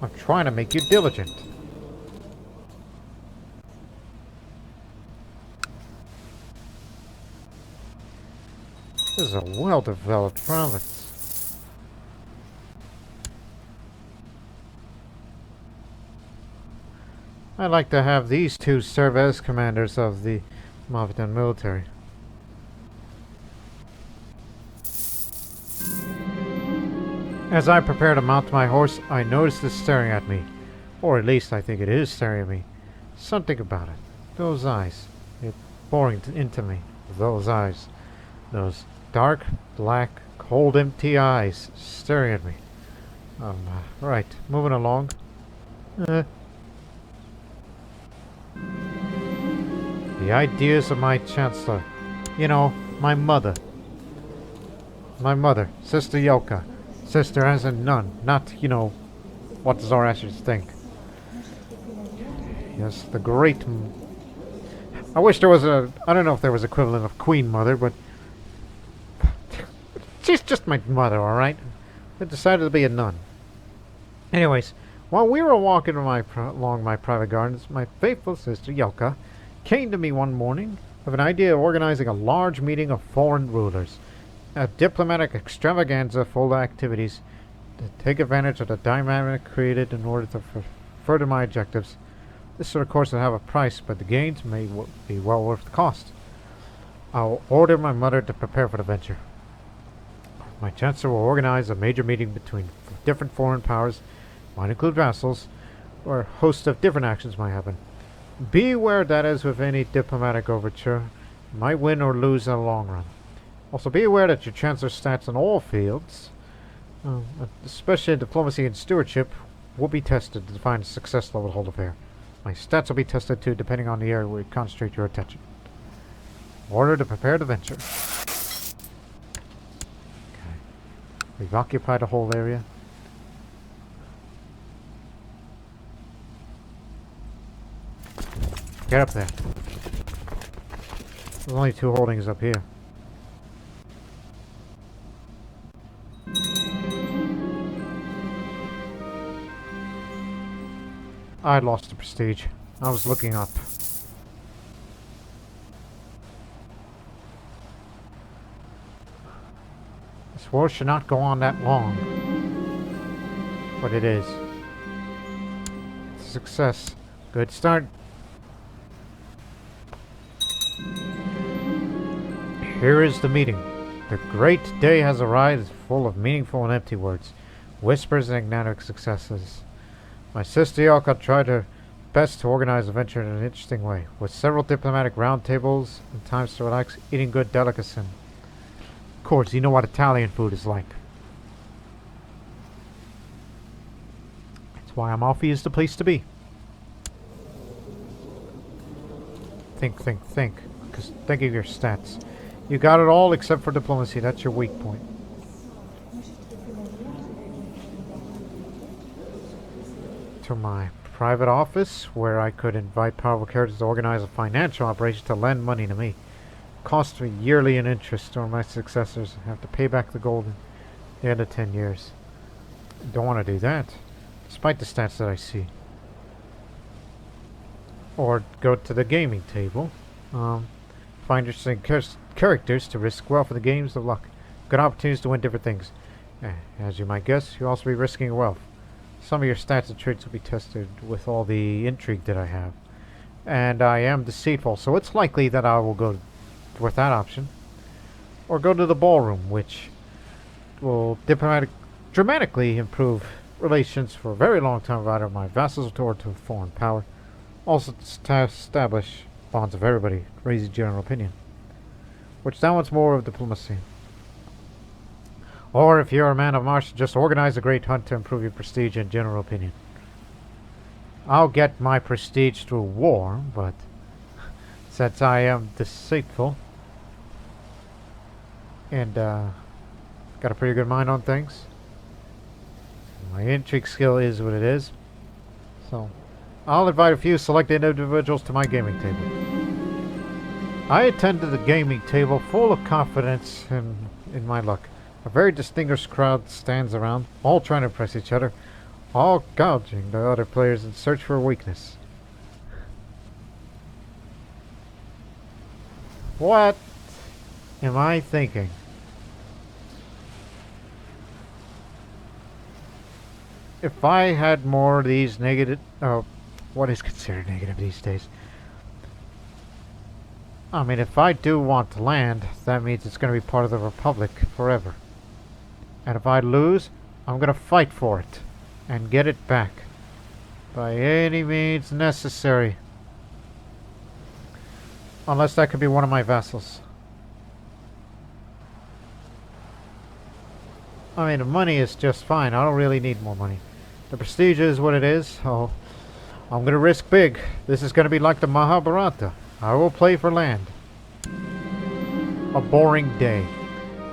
I'm trying to make you diligent. This is a well-developed province. I'd like to have these two serve as commanders of the Malfitan military. As I prepare to mount my horse, I notice it staring at me. Or at least I think it is staring at me. Something about it. Those eyes. It's boring into me. Those eyes. Those dark, black, cold, empty eyes staring at me. Right, moving along. The ideas of my chancellor. You know, my mother. My mother, Sister Yoka. Sister as in nun, not, you know, what Zoroastrians think. Yes, the great... I wish there was a... I don't know if there was equivalent of Queen Mother, but... She's just my mother, alright? I decided to be a nun. Anyways, while we were walking along my private gardens, my faithful sister, Yoka, came to me one morning with an idea of organizing a large meeting of foreign rulers. A diplomatic extravaganza full of activities to take advantage of the dynamic created in order to further my objectives. This sort of course will have a price, but the gains may be well worth the cost. I'll order my mother to prepare for the venture. My Chancellor will organize a major meeting between different foreign powers, might include vassals, or a host of different actions might happen. Be aware that, as with any diplomatic overture, you might win or lose in the long run. Also, be aware that your Chancellor's stats in all fields, especially in diplomacy and stewardship, will be tested to define success level of the whole affair. My stats will be tested too, depending on the area where you concentrate your attention. Order to prepare to venture. Okay. We've occupied a whole area. Get up there. There's only 2 holdings up here. I lost the prestige. I was looking up. This war should not go on that long. But it is. Success. Good start. Here is the meeting. The great day has arrived, full of meaningful and empty words, whispers and enigmatic successes. My sister Yoko tried her best to organize the venture in an interesting way, with several diplomatic roundtables and times to relax, eating good delicacy. Of course, you know what Italian food is like. That's why Amalfi is the place to be. Think. Because think of your stats. You got it all except for diplomacy. That's your weak point. To my private office, where I could invite powerful characters to organize a financial operation to lend money to me. Cost me yearly in interest, or my successors have to pay back the gold at the end of 10 years. Don't want to do that, despite the stats that I see. Or go to the gaming table. Find interesting characters to risk well for the games of luck. Good opportunities to win different things. As you might guess, you'll also be risking your wealth. Some of your stats and traits will be tested with all the intrigue that I have. And I am deceitful, so it's likely that I will go with that option. Or go to the ballroom, which will dramatically improve relations for a very long time with either my vassals or to a foreign power. Also to establish bonds of everybody, raising general opinion. Which now wants more of diplomacy. Or if you're a man of march, just organize a great hunt to improve your prestige and general opinion. I'll get my prestige through war, but since I am deceitful and got a pretty good mind on things, my intrigue skill is what it is. So I'll invite a few selected individuals to my gaming table. I attend to the gaming table full of confidence in my luck. A very distinguished crowd stands around, all trying to impress each other, all gouging the other players in search for a weakness. What am I thinking? If I had more of these negative... what is considered negative these days? I mean, if I do want land, that means it's going to be part of the Republic forever. And if I lose, I'm going to fight for it and get it back by any means necessary. Unless that could be one of my vassals. I mean, the money is just fine. I don't really need more money. The prestige is what it is, so I'm going to risk big. This is going to be like the Mahabharata. I will play for land. A boring day.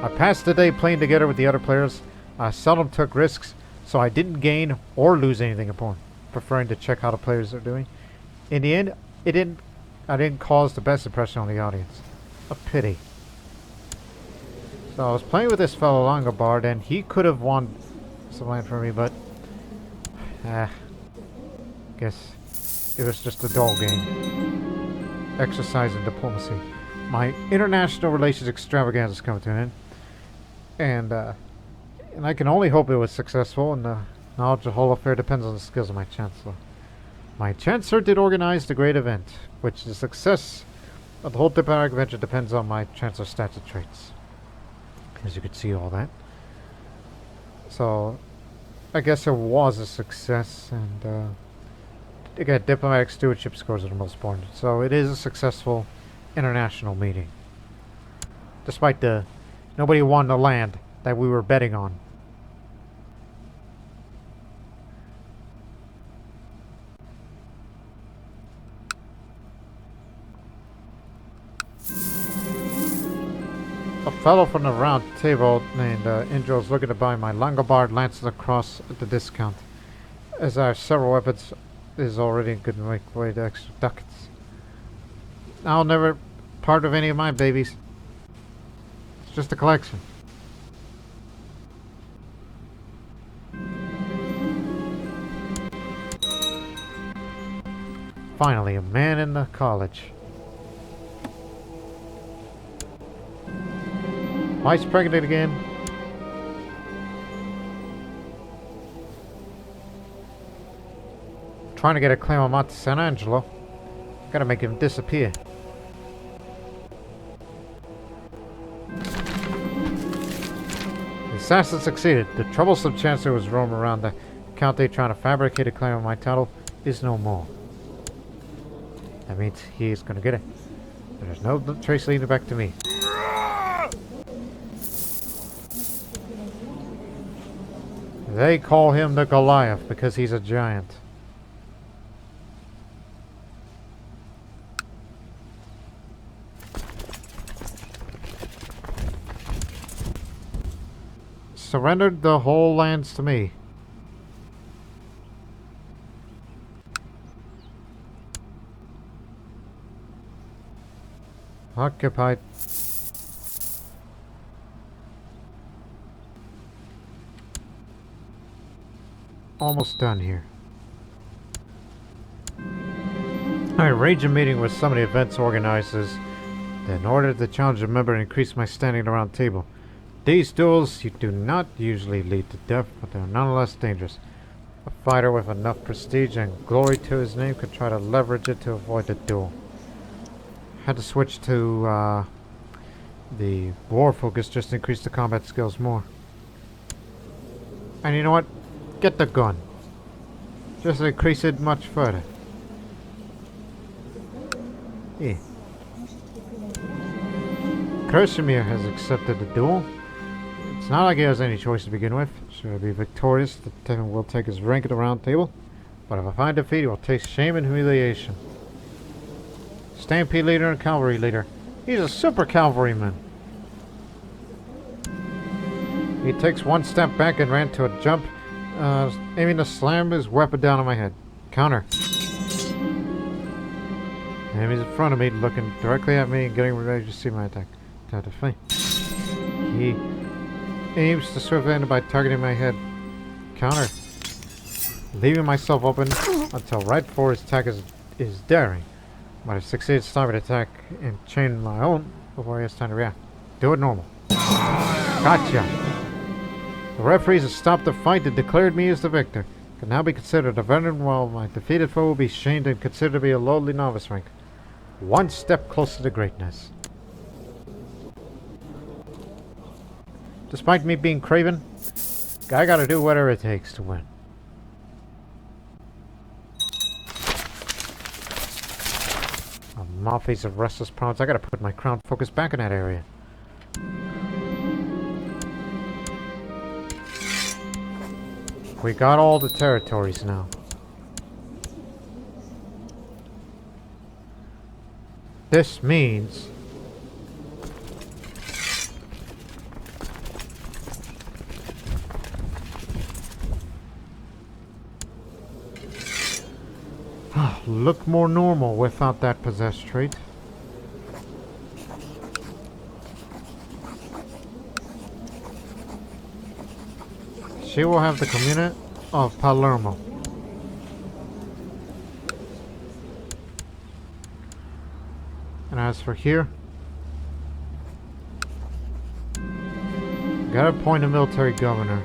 I passed the day playing together with the other players. I seldom took risks, so I didn't gain or lose anything important, preferring to check how the players are doing. In the end, I didn't cause the best impression on the audience. A pity. So I was playing with this fellow Longobard, and he could have won some land for me, but guess it was just a dull game. Exercise in diplomacy. My international relations extravaganza is coming to an end, and I can only hope it was successful. And the knowledge of the whole affair depends on the skills of my chancellor. My chancellor did organize the great event, which the success of the whole diplomatic venture depends on my chancellor's stats and traits. As you can see, all that. So I guess it was a success, and again, diplomatic stewardship scores are the most important. So it is a successful international meeting, despite the nobody won the land that we were betting on. A fellow from the round table named Indro is looking to buy my Langobard lances across at the discount. As I have several weapons, it is already a good way to extra ducats. I'll never part of any of my babies. It's just a collection. Finally, a man in the college. Wife's pregnant again. Trying to get a claim on Monte San Angelo. Gotta make him disappear. The assassin succeeded. The troublesome chancellor was roaming around the county trying to fabricate a claim on my title is no more. That means he is gonna get it. There's no trace leading back to me. They call him the Goliath because he's a giant. Surrendered the whole lands to me. Occupied. Almost done here. I arranged a meeting with some of the event's organizers in order to challenge a member and increase my standing at the round table. These duels do not usually lead to death, but they are nonetheless dangerous. A fighter with enough prestige and glory to his name could try to leverage it to avoid the duel. Had to switch to the war focus just to increase the combat skills more. And you know what? Get the gun. Just increase it much further. Yeah. Krasimir has accepted the duel. It's not like he has any choice to begin with. Should I be victorious, the Titan will take his rank at the round table. But if I find defeat, he will taste shame and humiliation. Stampede leader and cavalry leader. He's a super cavalryman. He takes one step back and ran to a jump, aiming to slam his weapon down on my head. Counter. Enemy's in front of me, looking directly at me and getting ready to see my attack. Time to fight. He aims to swift end by targeting my head. Counter. Leaving myself open until right before his attack is daring. But I succeeded to stop an attack and chain my own before he has time to react. Do it normal. Gotcha. The referees have stopped the fight and declared me as the victor. Can now be considered a veteran while my defeated foe will be shamed and considered to be a lowly novice rank. One step closer to greatness. Despite me being craven, I gotta do whatever it takes to win. Amalfi's a restless province. I gotta put my crown focus back in that area. We got all the territories now. This means look more normal without that possessed trait. She will have the community of Palermo. And as for here, gotta appoint a military governor.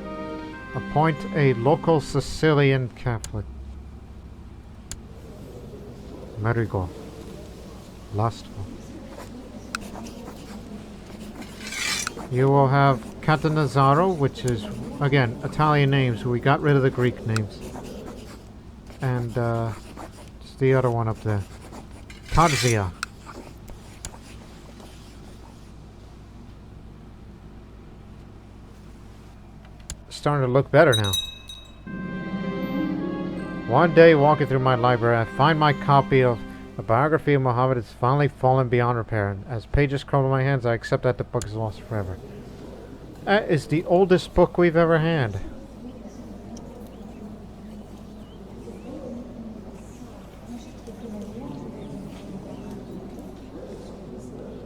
Appoint a local Sicilian Catholic. Marigo. Lastful. You will have Catanzaro, which is Again, Italian names. We got rid of the Greek names. And, it's the other one up there. Tarzia. Starting to look better now. One day, walking through my library, I find my copy of the biography of Muhammad has finally fallen beyond repair. And as pages crumble in my hands, I accept that the book is lost forever. That is the oldest book we've ever had.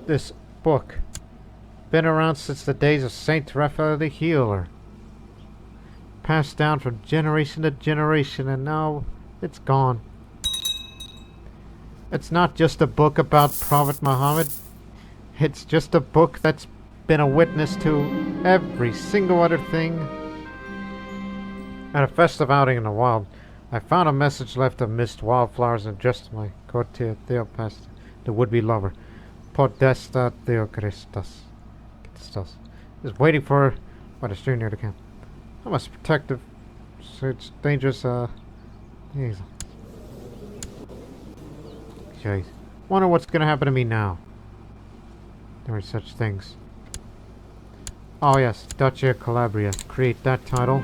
This book. Been around since the days of Saint Raphael the Healer. Passed down from generation to generation, and now it's gone. It's not just a book about Prophet Muhammad. It's just a book that's been a witness to every single other thing. At a festive outing in the wild, I found a message left of mist, wildflowers, and addressed to my courtier Theopast, the would-be lover. Podesta Theocristos. Is waiting for her by the stream near the camp. I must protect it. So it's dangerous, Jeez. Wonder what's gonna happen to me now. There are such things. Oh yes, Duchy of Calabria. Create that title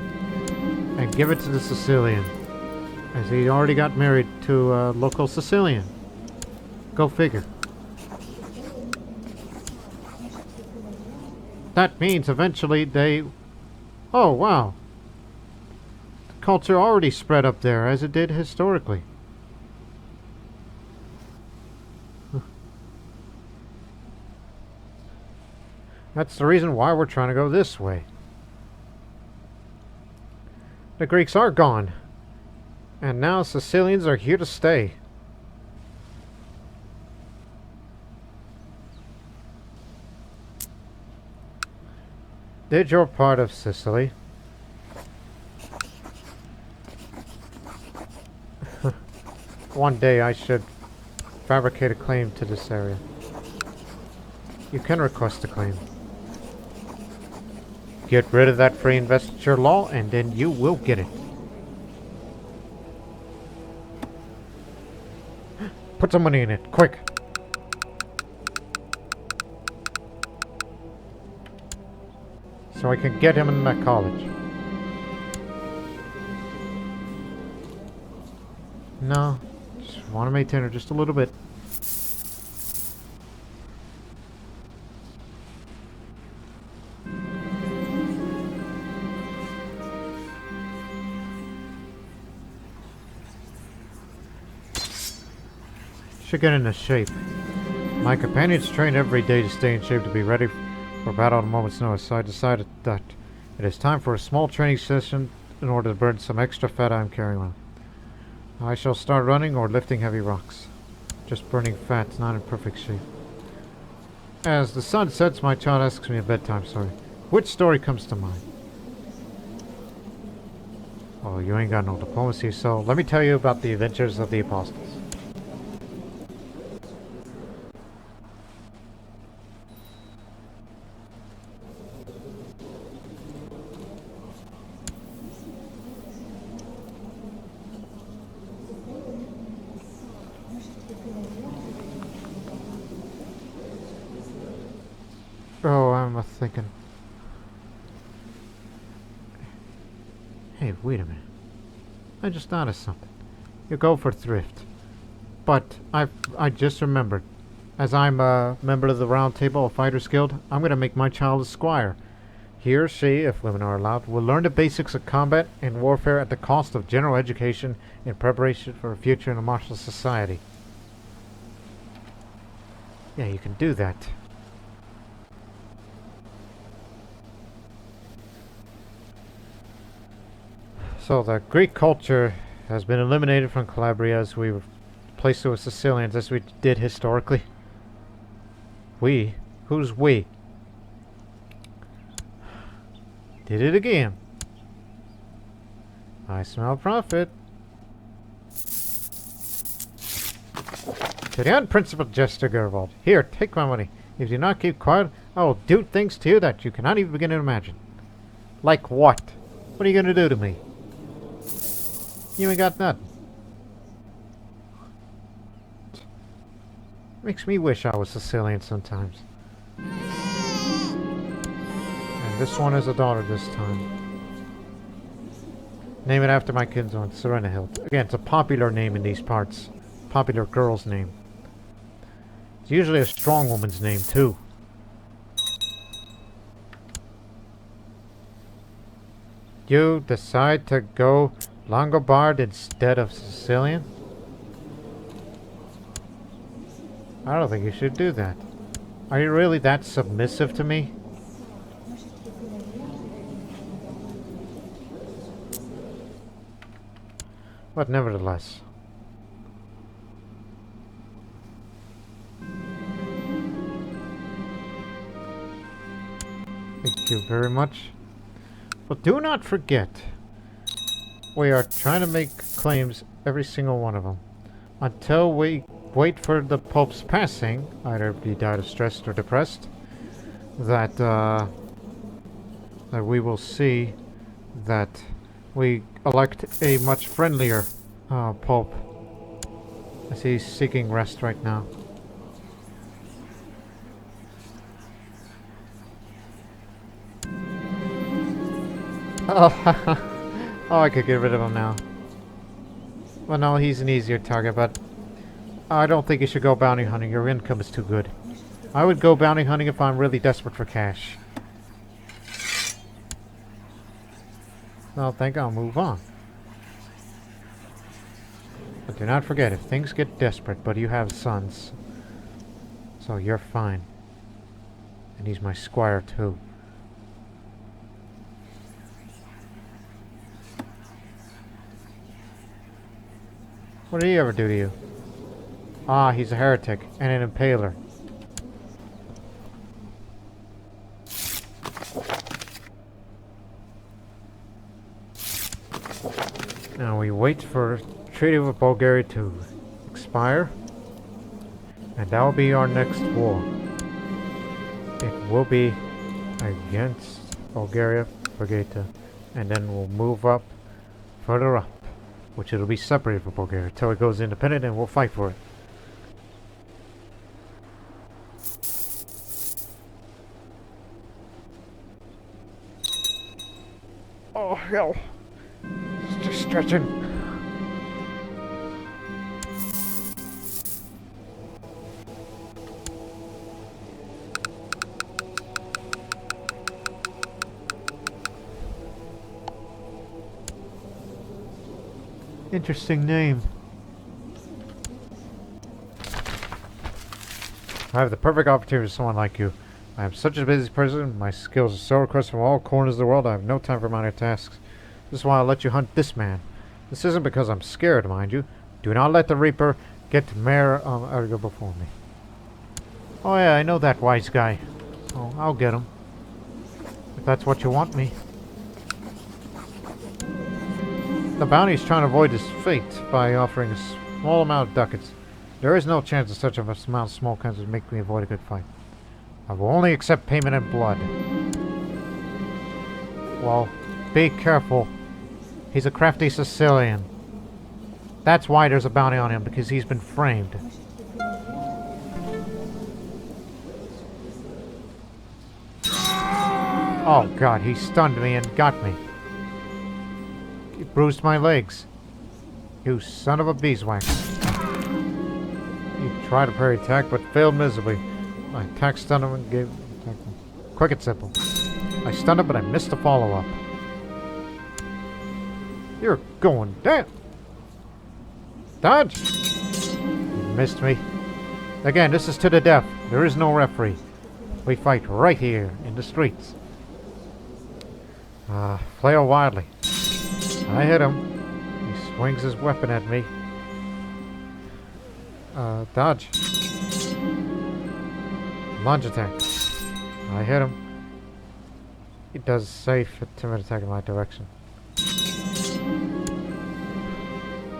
and give it to the Sicilian, as he already got married to a local Sicilian. Go figure. That means eventually they... Oh, wow. The culture already spread up there, as it did historically. That's the reason why we're trying to go this way. The Greeks are gone. And now Sicilians are here to stay. Did your part of Sicily. One day I should fabricate a claim to this area. You can request a claim. Get rid of that free investiture law and then you will get it. Put some money in it, quick! So I can get him in that college. No, just want to maintain her just a little bit. Should get into shape. My companions train every day to stay in shape to be ready for battle at a moment's notice, so I decided that it is time for a small training session in order to burn some extra fat I am carrying around. I shall start running or lifting heavy rocks. Just burning fat, not in perfect shape. As the sun sets, my child asks me a bedtime story. Which story comes to mind? Oh, you ain't got no diplomacy, so let me tell you about the adventures of the apostles. Oh, I'm thinking. Hey, wait a minute. I just noticed something. You go for thrift. But I just remembered. As I'm a member of the Round Table of Fighters Guild, I'm going to make my child a squire. He or she, if women are allowed, will learn the basics of combat and warfare at the cost of general education in preparation for a future in a martial society. Yeah, you can do that. So the Greek culture has been eliminated from Calabria as we replaced it with Sicilians as we did historically. We? Who's we? Did it again. I smell profit. To the unprincipled jester Garibald. Here, take my money. If you do not keep quiet, I will do things to you that you cannot even begin to imagine. Like what? What are you gonna do to me? You ain't got nothing. Makes me wish I was Sicilian sometimes. And this one is a daughter this time. Name it after my kinswoman, Serena Hill. Again, it's a popular name in these parts. Popular girl's name. It's usually a strong woman's name, too. You decide to go Longobards instead of Sicilian? I don't think you should do that. Are you really that submissive to me? But nevertheless. Thank you very much. But do not forget, we are trying to make claims, every single one of them, until we wait for the Pope's passing, either he died of stress or depressed, that we will see that we elect a much friendlier Pope, as he's seeking rest right now. Oh, oh, I could get rid of him now. Well, no, he's an easier target, but I don't think you should go bounty hunting. Your income is too good. I would go bounty hunting if I'm really desperate for cash. No, I think I'll move on. But do not forget, if things get desperate, but you have sons, so you're fine. And he's my squire, too. What did he ever do to you? Ah, he's a heretic and an impaler. Now we wait for Treaty with Bulgaria to expire, and that will be our next war. It will be against Bulgaria, Brigata, and then we'll move up, further up, which it'll be separated from Bulgaria until it goes independent, and we'll fight for it. Oh hell! It's just stretching. Interesting name. I have the perfect opportunity for someone like you. I am such a busy person. My skills are so requested from all corners of the world. I have no time for minor tasks. This is why I'll let you hunt this man. This isn't because I'm scared, mind you. Do not let the Reaper get Mayor Ergo before me. Oh yeah, I know that wise guy. Oh, I'll get him. If that's what you want me. The bounty is trying to avoid his fate by offering a small amount of ducats. There is no chance that such a amount of small kinds would make me avoid a good fight. I will only accept payment in blood. Well, be careful. He's a crafty Sicilian. That's why there's a bounty on him, because he's been framed. Oh god, he stunned me and got me. He bruised my legs. You son of a beeswax. He tried a parry attack, but failed miserably. My attack stunned him and gave him attack. Quick and simple. I stunned him, but I missed the follow-up. You're going down. Dodge! You missed me. Again, this is to the death. There is no referee. We fight right here in the streets. Flail wildly. I hit him. He swings his weapon at me. Dodge. Lunge attack. I hit him. He does safe timid attack in my direction.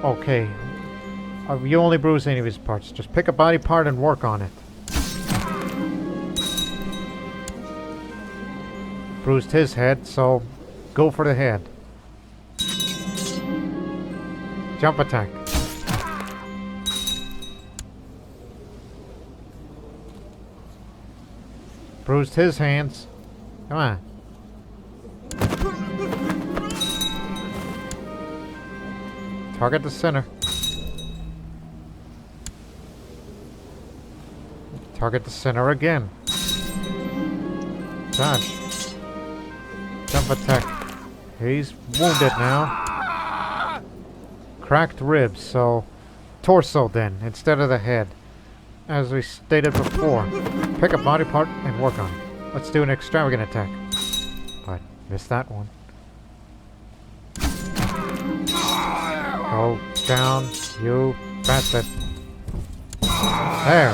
Okay. You only bruise any of his parts. Just pick a body part and work on it. Bruised his head, so go for the head. Jump attack. Bruised his hands. Come on. Target the center. Target the center again. Dodge. Jump attack. He's wounded now. Cracked ribs, so torso then, instead of the head. As we stated before, pick a body part and work on it. Let's do an extravagant attack. But missed that one. Go down, you bastard. There.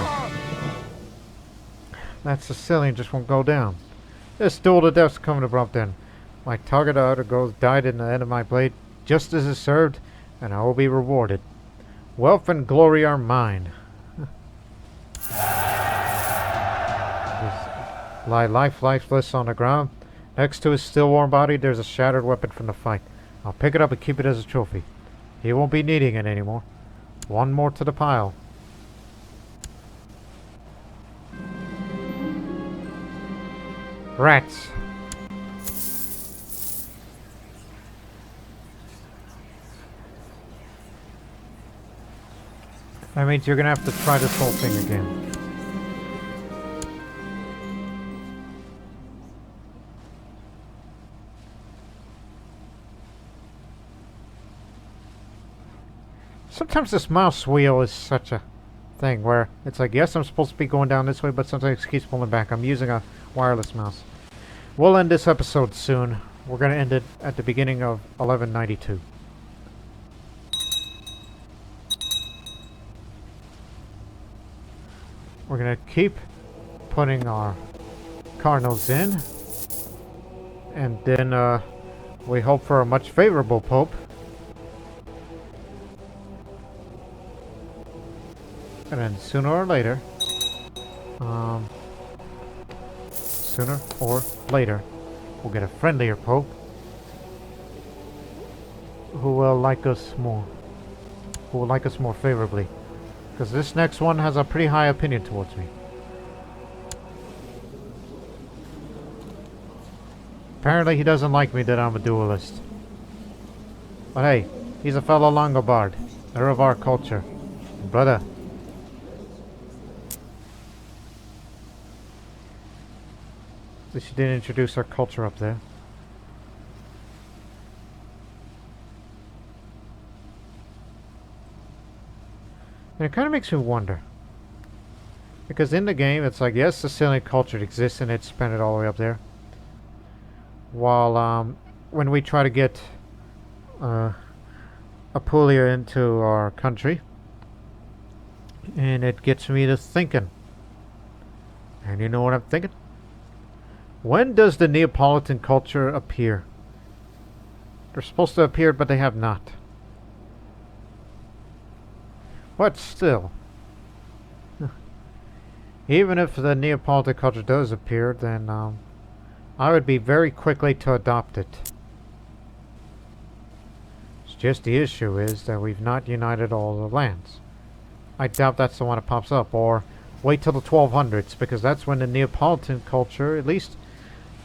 That Sicilian just won't go down. This duel to death's coming abrupt then. My target outer goes died in the end of my blade. Justice is served, and I will be rewarded. Wealth and glory are mine. Lie lifeless on the ground. Next to his still warm body, there's a shattered weapon from the fight. I'll pick it up and keep it as a trophy. He won't be needing it anymore. One more to the pile. Rats. That means you're gonna have to try this whole thing again. Sometimes this mouse wheel is such a thing where it's like, yes, I'm supposed to be going down this way, but sometimes it keeps pulling back. I'm using a wireless mouse. We'll end this episode soon. We're going to end it at the beginning of 1192. We're going to keep putting our cardinals in. And then we hope for a much favorable pope. And then sooner or later, we'll get a friendlier pope who will like us more. Who will like us more favorably. Because this next one has a pretty high opinion towards me. Apparently he doesn't like me that I'm a duelist. But hey, he's a fellow Longobard. They're of our culture. Brother. At least she didn't introduce our culture up there. And it kind of makes me wonder. Because in the game, it's like, yes, Sicilian culture exists and it's spread all the way up there. While, when we try to get Apulia into our country, and it gets me to thinking. And you know what I'm thinking? When does the Neapolitan culture appear? They're supposed to appear, but they have not. But still, even if the Neapolitan culture does appear, then I would be very quickly to adopt it. It's just the issue is that we've not united all the lands. I doubt that's the one that pops up, or wait till the 1200s, because that's when the Neapolitan culture, at least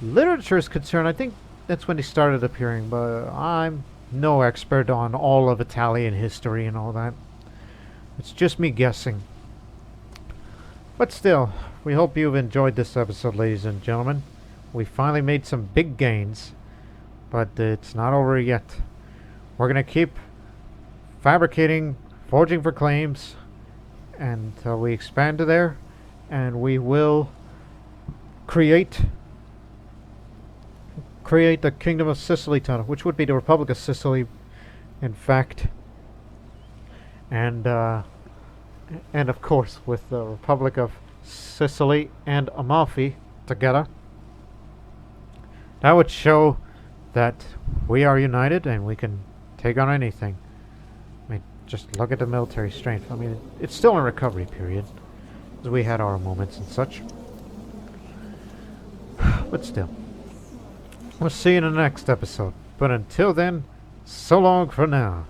literature is concerned, I think that's when they started appearing, but I'm no expert on all of Italian history and all that. It's just me guessing. But still, we hope you've enjoyed this episode, ladies and gentlemen. We finally made some big gains, but it's not over yet. We're going to keep fabricating, forging for claims, until we expand to there, and we will create the Kingdom of Sicily tunnel, which would be the Republic of Sicily, in fact, and of course with the Republic of Sicily and Amalfi together. That would show that we are united and we can take on anything. I mean, just look at the military strength. I mean, it's still in recovery period, as we had our moments and such. But still, we'll see you in the next episode. But until then, so long for now.